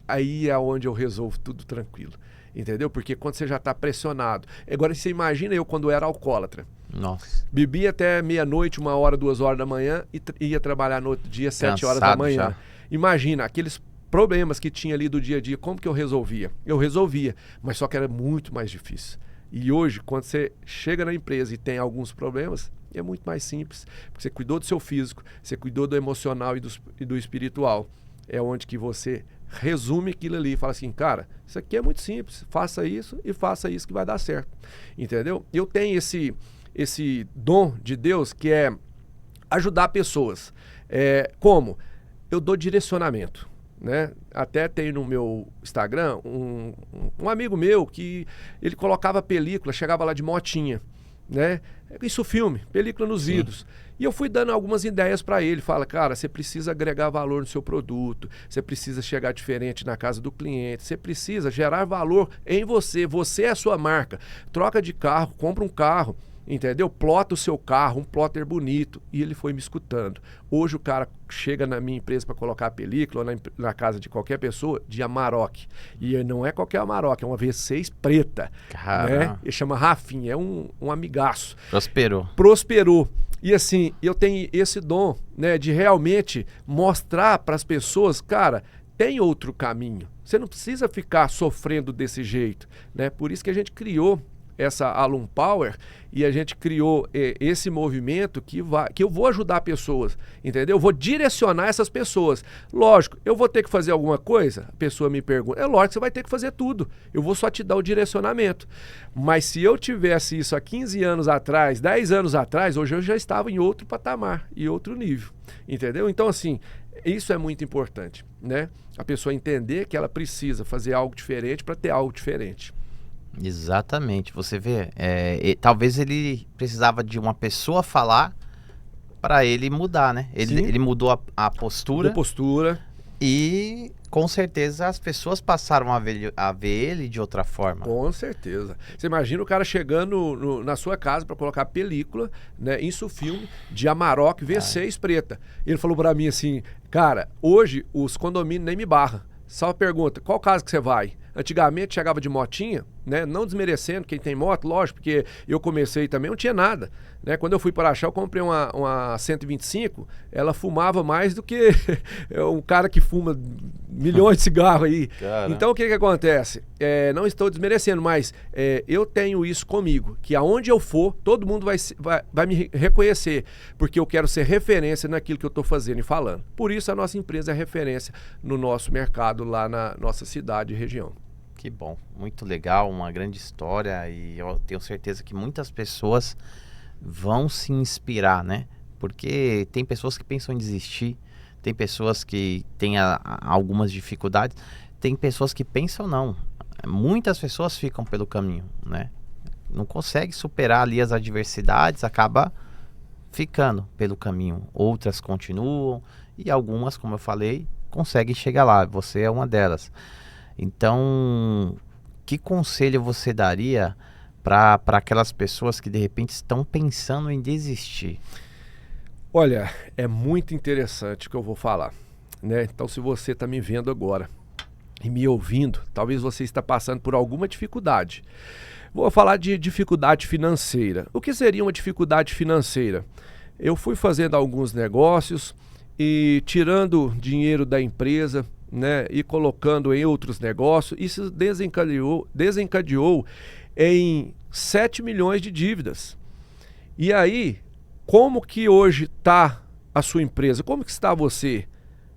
Aí é onde eu resolvo tudo tranquilo, entendeu? Porque quando você já está pressionado. Agora você imagina eu quando eu era alcoólatra. Nossa. Bebia até meia-noite, 1h, 2h da manhã e ia trabalhar no outro dia, 7h da manhã. Já. Imagina, aqueles problemas que tinha ali do dia a dia, como que eu resolvia? Eu resolvia, mas só que era muito mais difícil. E hoje, quando você chega na empresa e tem alguns problemas, é muito mais simples. Porque você cuidou do seu físico, você cuidou do emocional e do espiritual. É onde que você resume aquilo ali e fala assim, cara, isso aqui é muito simples, faça isso e faça isso que vai dar certo. Entendeu? Eu tenho esse dom de Deus que é ajudar pessoas. Como? Eu dou direcionamento, né? Até tem no meu Instagram um amigo meu que ele colocava película, chegava lá de motinha, né? Isso filme, película nos vidros. E eu fui dando algumas ideias para ele. Fala, cara, você precisa agregar valor no seu produto, você precisa chegar diferente na casa do cliente, você precisa gerar valor em você. Você é a sua marca. Troca de carro, compra um carro, entendeu? Plota o seu carro, um plotter bonito. E ele foi me escutando. Hoje o cara chega na minha empresa para colocar a película, ou na casa de qualquer pessoa, de Amarok. E não é qualquer Amarok, é uma V6 preta. Né? Ele chama Rafinha, é um amigaço. Prosperou. E assim, eu tenho esse dom, né, de realmente mostrar para as pessoas, cara, tem outro caminho. Você não precisa ficar sofrendo desse jeito, né? Por isso que a gente criou essa Alum Power e a gente criou esse movimento que eu vou ajudar pessoas, entendeu? Eu vou direcionar essas pessoas. Lógico, eu vou ter que fazer alguma coisa? A pessoa me pergunta. É lógico que você vai ter que fazer tudo. Eu vou só te dar o direcionamento. Mas se eu tivesse isso há 15 anos atrás, 10 anos atrás, hoje eu já estava em outro patamar, em outro nível, entendeu? Então, assim, isso é muito importante, né? A pessoa entender que ela precisa fazer algo diferente para ter algo diferente. Exatamente, você vê, talvez ele precisava de uma pessoa falar para ele mudar, né? Ele mudou a postura. Mudou postura. E com certeza as pessoas passaram a ver ele de outra forma. Com certeza. Você imagina o cara chegando na sua casa para colocar película, né, isso filme de Amarok V6 preta. Ele falou para mim assim, cara, hoje os condomínios nem me barram. Só pergunta, qual casa que você vai? Antigamente chegava de motinha, né? Não desmerecendo quem tem moto, lógico, porque eu comecei também, não tinha nada, né? Quando eu fui para Araxá, eu comprei uma 125, ela fumava mais do que um cara que fuma milhões de cigarros aí. Cara. Então o que acontece? Não estou desmerecendo, mas eu tenho isso comigo, que aonde eu for, todo mundo vai me reconhecer, porque eu quero ser referência naquilo que eu estou fazendo e falando. Por isso a nossa empresa é referência no nosso mercado lá na nossa cidade e região. Que bom, muito legal, uma grande história e eu tenho certeza que muitas pessoas vão se inspirar, né? Porque tem pessoas que pensam em desistir, tem pessoas que têm algumas dificuldades, tem pessoas que pensam não. Muitas pessoas ficam pelo caminho, né? Não consegue superar ali as adversidades, acaba ficando pelo caminho. Outras continuam e algumas, como eu falei, conseguem chegar lá. Você é uma delas. Então, que conselho você daria para aquelas pessoas que de repente estão pensando em desistir? Olha, é muito interessante o que eu vou falar, né? Então, se você está me vendo agora e me ouvindo, talvez você está passando por alguma dificuldade. Vou falar de dificuldade financeira. O que seria uma dificuldade financeira? Eu fui fazendo alguns negócios e tirando dinheiro da empresa, né, e colocando em outros negócios, isso desencadeou em 7 milhões de dívidas. E aí, como que hoje está a sua empresa? Como que está você?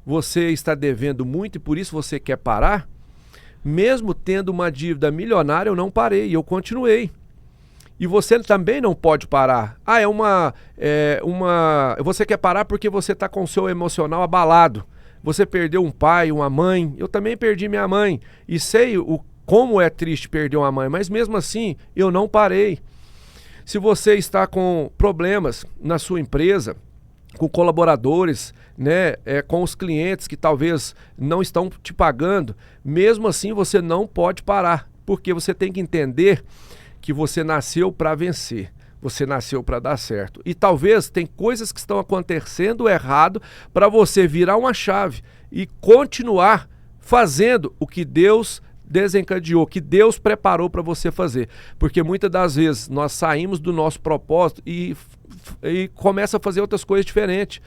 Você está devendo muito e por isso você quer parar? Mesmo tendo uma dívida milionária, eu não parei, eu continuei. E você também não pode parar. Você quer parar porque você está com o seu emocional abalado. Você perdeu um pai, uma mãe. Eu também perdi minha mãe. E sei como é triste perder uma mãe, mas mesmo assim eu não parei. Se você está com problemas na sua empresa, com colaboradores, né, com os clientes que talvez não estão te pagando, mesmo assim você não pode parar, porque você tem que entender que você nasceu para vencer, você nasceu para dar certo. E talvez tem coisas que estão acontecendo errado para você virar uma chave e continuar fazendo o que Deus desencadeou, que Deus preparou para você fazer. Porque muitas das vezes nós saímos do nosso propósito e começa a fazer outras coisas diferentes.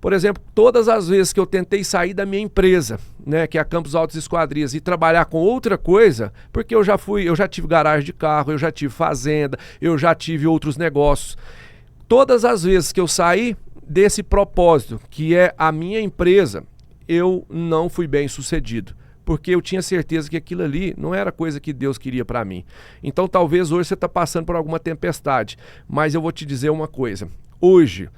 Por exemplo, todas as vezes que eu tentei sair da minha empresa, né, que é a Campos Altos Esquadrias, e trabalhar com outra coisa, porque eu já tive garagem de carro, eu já tive fazenda, eu já tive outros negócios. Todas as vezes que eu saí desse propósito, que é a minha empresa, eu não fui bem sucedido, porque eu tinha certeza que aquilo ali não era coisa que Deus queria para mim. Então talvez hoje você está passando por alguma tempestade, mas eu vou te dizer uma coisa. Hoje,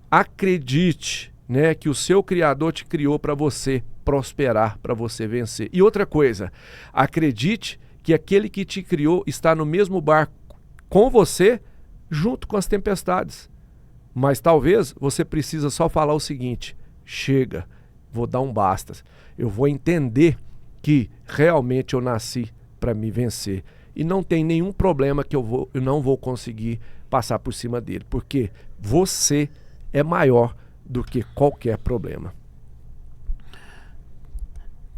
acredite, né, que o seu Criador te criou para você prosperar, para você vencer. E outra coisa, acredite que aquele que te criou está no mesmo barco com você, junto com as tempestades. Mas talvez você precisa só falar o seguinte: chega, vou dar um basta. Eu vou entender que realmente eu nasci para me vencer. E não tem nenhum problema que eu não vou conseguir passar por cima dele, porque você é maior do que qualquer problema.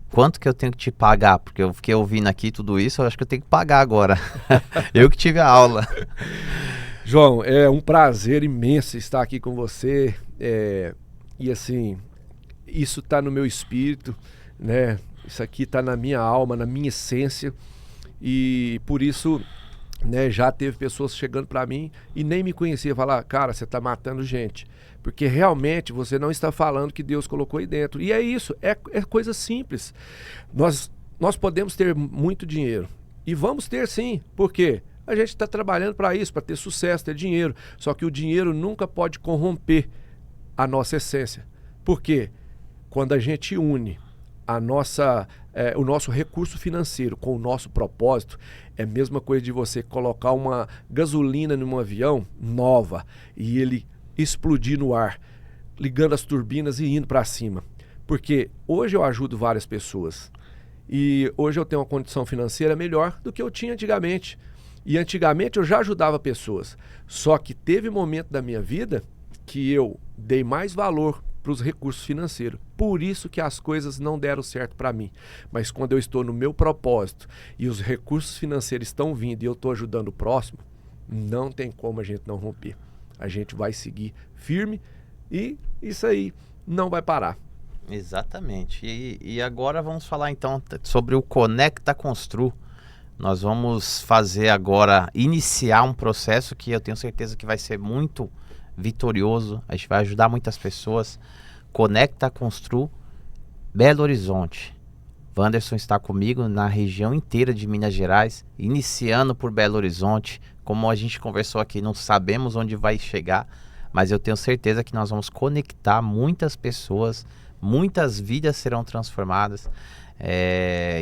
Quanto que eu tenho que te pagar? Porque eu fiquei ouvindo aqui tudo isso, eu acho que eu tenho que pagar agora. Eu que tive a aula. João, é um prazer imenso estar aqui com você. E assim, isso está no meu espírito, né? Isso aqui está na minha alma, na minha essência. E por isso, né, já teve pessoas chegando para mim e nem me conhecia, falar: cara, você está matando gente. Porque realmente você não está falando que Deus colocou aí dentro. E é isso, é coisa simples. Nós podemos ter muito dinheiro. E vamos ter sim. Por quê? A gente está trabalhando para isso, para ter sucesso, ter dinheiro. Só que o dinheiro nunca pode corromper a nossa essência. Por quê? Quando a gente une o nosso recurso financeiro com o nosso propósito, é a mesma coisa de você colocar uma gasolina num avião nova e ele explodir no ar, ligando as turbinas e indo para cima. Porque hoje eu ajudo várias pessoas e hoje eu tenho uma condição financeira melhor do que eu tinha antigamente. E antigamente eu já ajudava pessoas, só que teve momento da minha vida que eu dei mais valor para os recursos financeiros. Por isso que as coisas não deram certo para mim. Mas quando eu estou no meu propósito e os recursos financeiros estão vindo e eu estou ajudando o próximo, não tem como a gente não romper. A gente vai seguir firme e isso aí não vai parar. Exatamente. E agora vamos falar então sobre o Conecta Constru. Nós vamos fazer agora, iniciar um processo que eu tenho certeza que vai ser muito vitorioso. A gente vai ajudar muitas pessoas. Conecta Constru Belo Horizonte. Wanderson está comigo na região inteira de Minas Gerais, iniciando por Belo Horizonte. Como a gente conversou aqui, não sabemos onde vai chegar, mas eu tenho certeza que nós vamos conectar muitas pessoas, muitas vidas serão transformadas.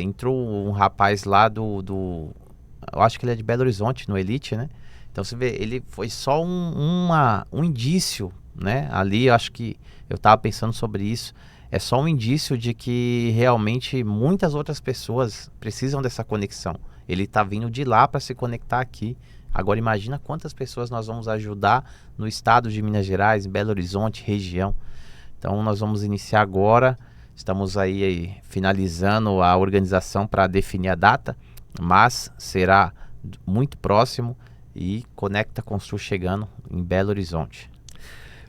Entrou um rapaz lá eu acho que ele é de Belo Horizonte, no Elite, né? Então você vê, ele foi só um indício, né? Ali eu acho que eu estava pensando sobre isso. É só um indício de que realmente muitas outras pessoas precisam dessa conexão. Ele está vindo de lá para se conectar aqui. Agora imagina quantas pessoas nós vamos ajudar no estado de Minas Gerais, em Belo Horizonte, região. Então nós vamos iniciar agora. Estamos aí finalizando a organização para definir a data, mas será muito próximo. E Conecta Constru chegando em Belo Horizonte.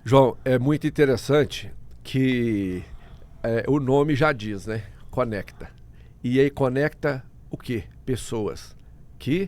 João, é muito interessante que o nome já diz, né? Conecta. E aí conecta o quê? Pessoas que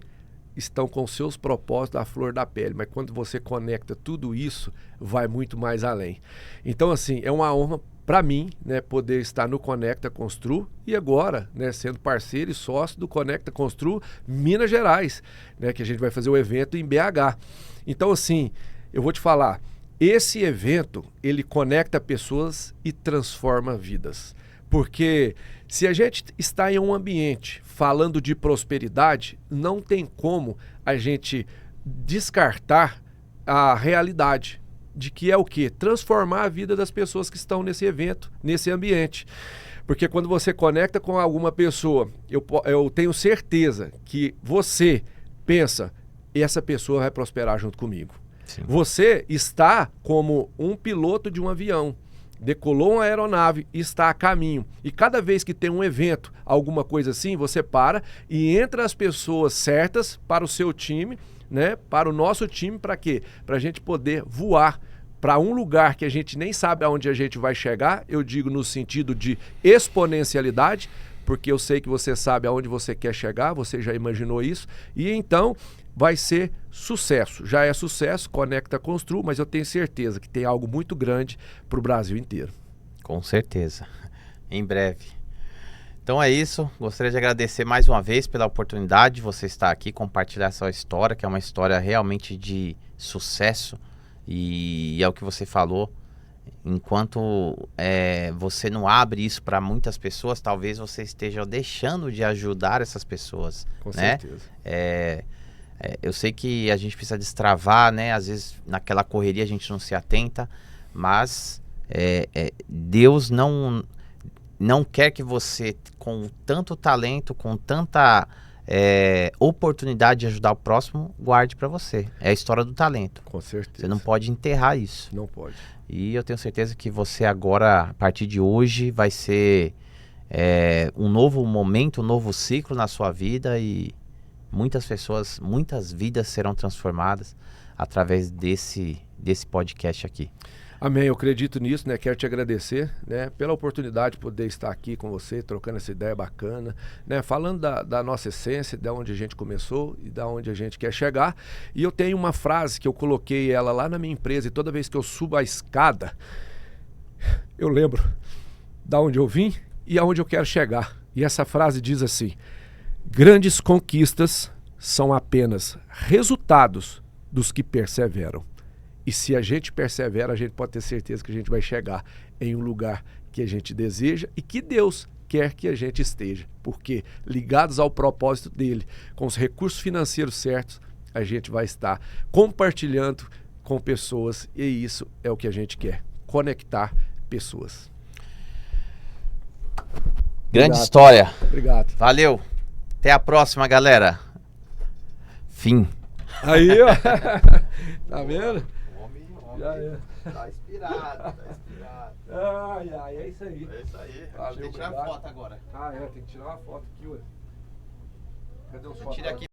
estão com seus propósitos à flor da pele. Mas quando você conecta tudo isso, vai muito mais além. Então, assim, é uma honra para mim, né, poder estar no Conecta Constru e agora, né, sendo parceiro e sócio do Conecta Constru Minas Gerais, né, que a gente vai fazer o evento em BH. Então, assim, eu vou te falar, esse evento, ele conecta pessoas e transforma vidas. Porque se a gente está em um ambiente falando de prosperidade, não tem como a gente descartar a realidade. de que é o quê? Transformar a vida das pessoas que estão nesse evento, nesse ambiente. Porque quando você conecta com alguma pessoa, eu tenho certeza que você pensa, essa pessoa vai prosperar junto comigo. Sim. Você está como um piloto de um avião. Decolou uma aeronave e está a caminho. E cada vez que tem um evento, alguma coisa assim, você para e entra as pessoas certas para o seu time, né? Para o nosso time, para quê? Para a gente poder voar para um lugar que a gente nem sabe aonde a gente vai chegar. Eu digo no sentido de exponencialidade, porque eu sei que você sabe aonde você quer chegar, você já imaginou isso. E então vai ser sucesso. Já é sucesso, Conecta Constru, mas eu tenho certeza que tem algo muito grande para o Brasil inteiro. Com certeza. Em breve. Então é isso. Gostaria de agradecer mais uma vez pela oportunidade de você estar aqui, compartilhar essa história, que é uma história realmente de sucesso. E é o que você falou. Enquanto você não abre isso para muitas pessoas, talvez você esteja deixando de ajudar essas pessoas. Com né? certeza. Eu sei que a gente precisa destravar, né? Às vezes naquela correria a gente não se atenta, mas Deus não quer que você, com tanto talento, com tanta oportunidade de ajudar o próximo, guarde para você. É a história do talento. Com certeza. Você não pode enterrar isso. Não pode. E eu tenho certeza que você agora, a partir de hoje, vai ser um novo momento, um novo ciclo na sua vida e muitas pessoas, muitas vidas serão transformadas através desse podcast aqui. Amém, eu acredito nisso, né? Quero te agradecer, né, pela oportunidade de poder estar aqui com você, trocando essa ideia bacana, né, falando da nossa essência, de onde a gente começou e da onde a gente quer chegar. E eu tenho uma frase que eu coloquei ela lá na minha empresa e toda vez que eu subo a escada, eu lembro da onde eu vim e aonde eu quero chegar. E essa frase diz assim: grandes conquistas são apenas resultados dos que perseveram. E se a gente persevera, a gente pode ter certeza que a gente vai chegar em um lugar que a gente deseja e que Deus quer que a gente esteja. Porque ligados ao propósito dele, com os recursos financeiros certos, a gente vai estar compartilhando com pessoas e isso é o que a gente quer, conectar pessoas. Grande Obrigado. História. Obrigado. Valeu. Até a próxima, galera. Fim. Aí, ó. Tá vendo? Já é. Tá inspirado. Ai, é isso aí. É isso aí. Valeu, tem que tirar obrigado. foto agora. Tem que tirar uma foto aqui, ué. Cadê os Tira aqui.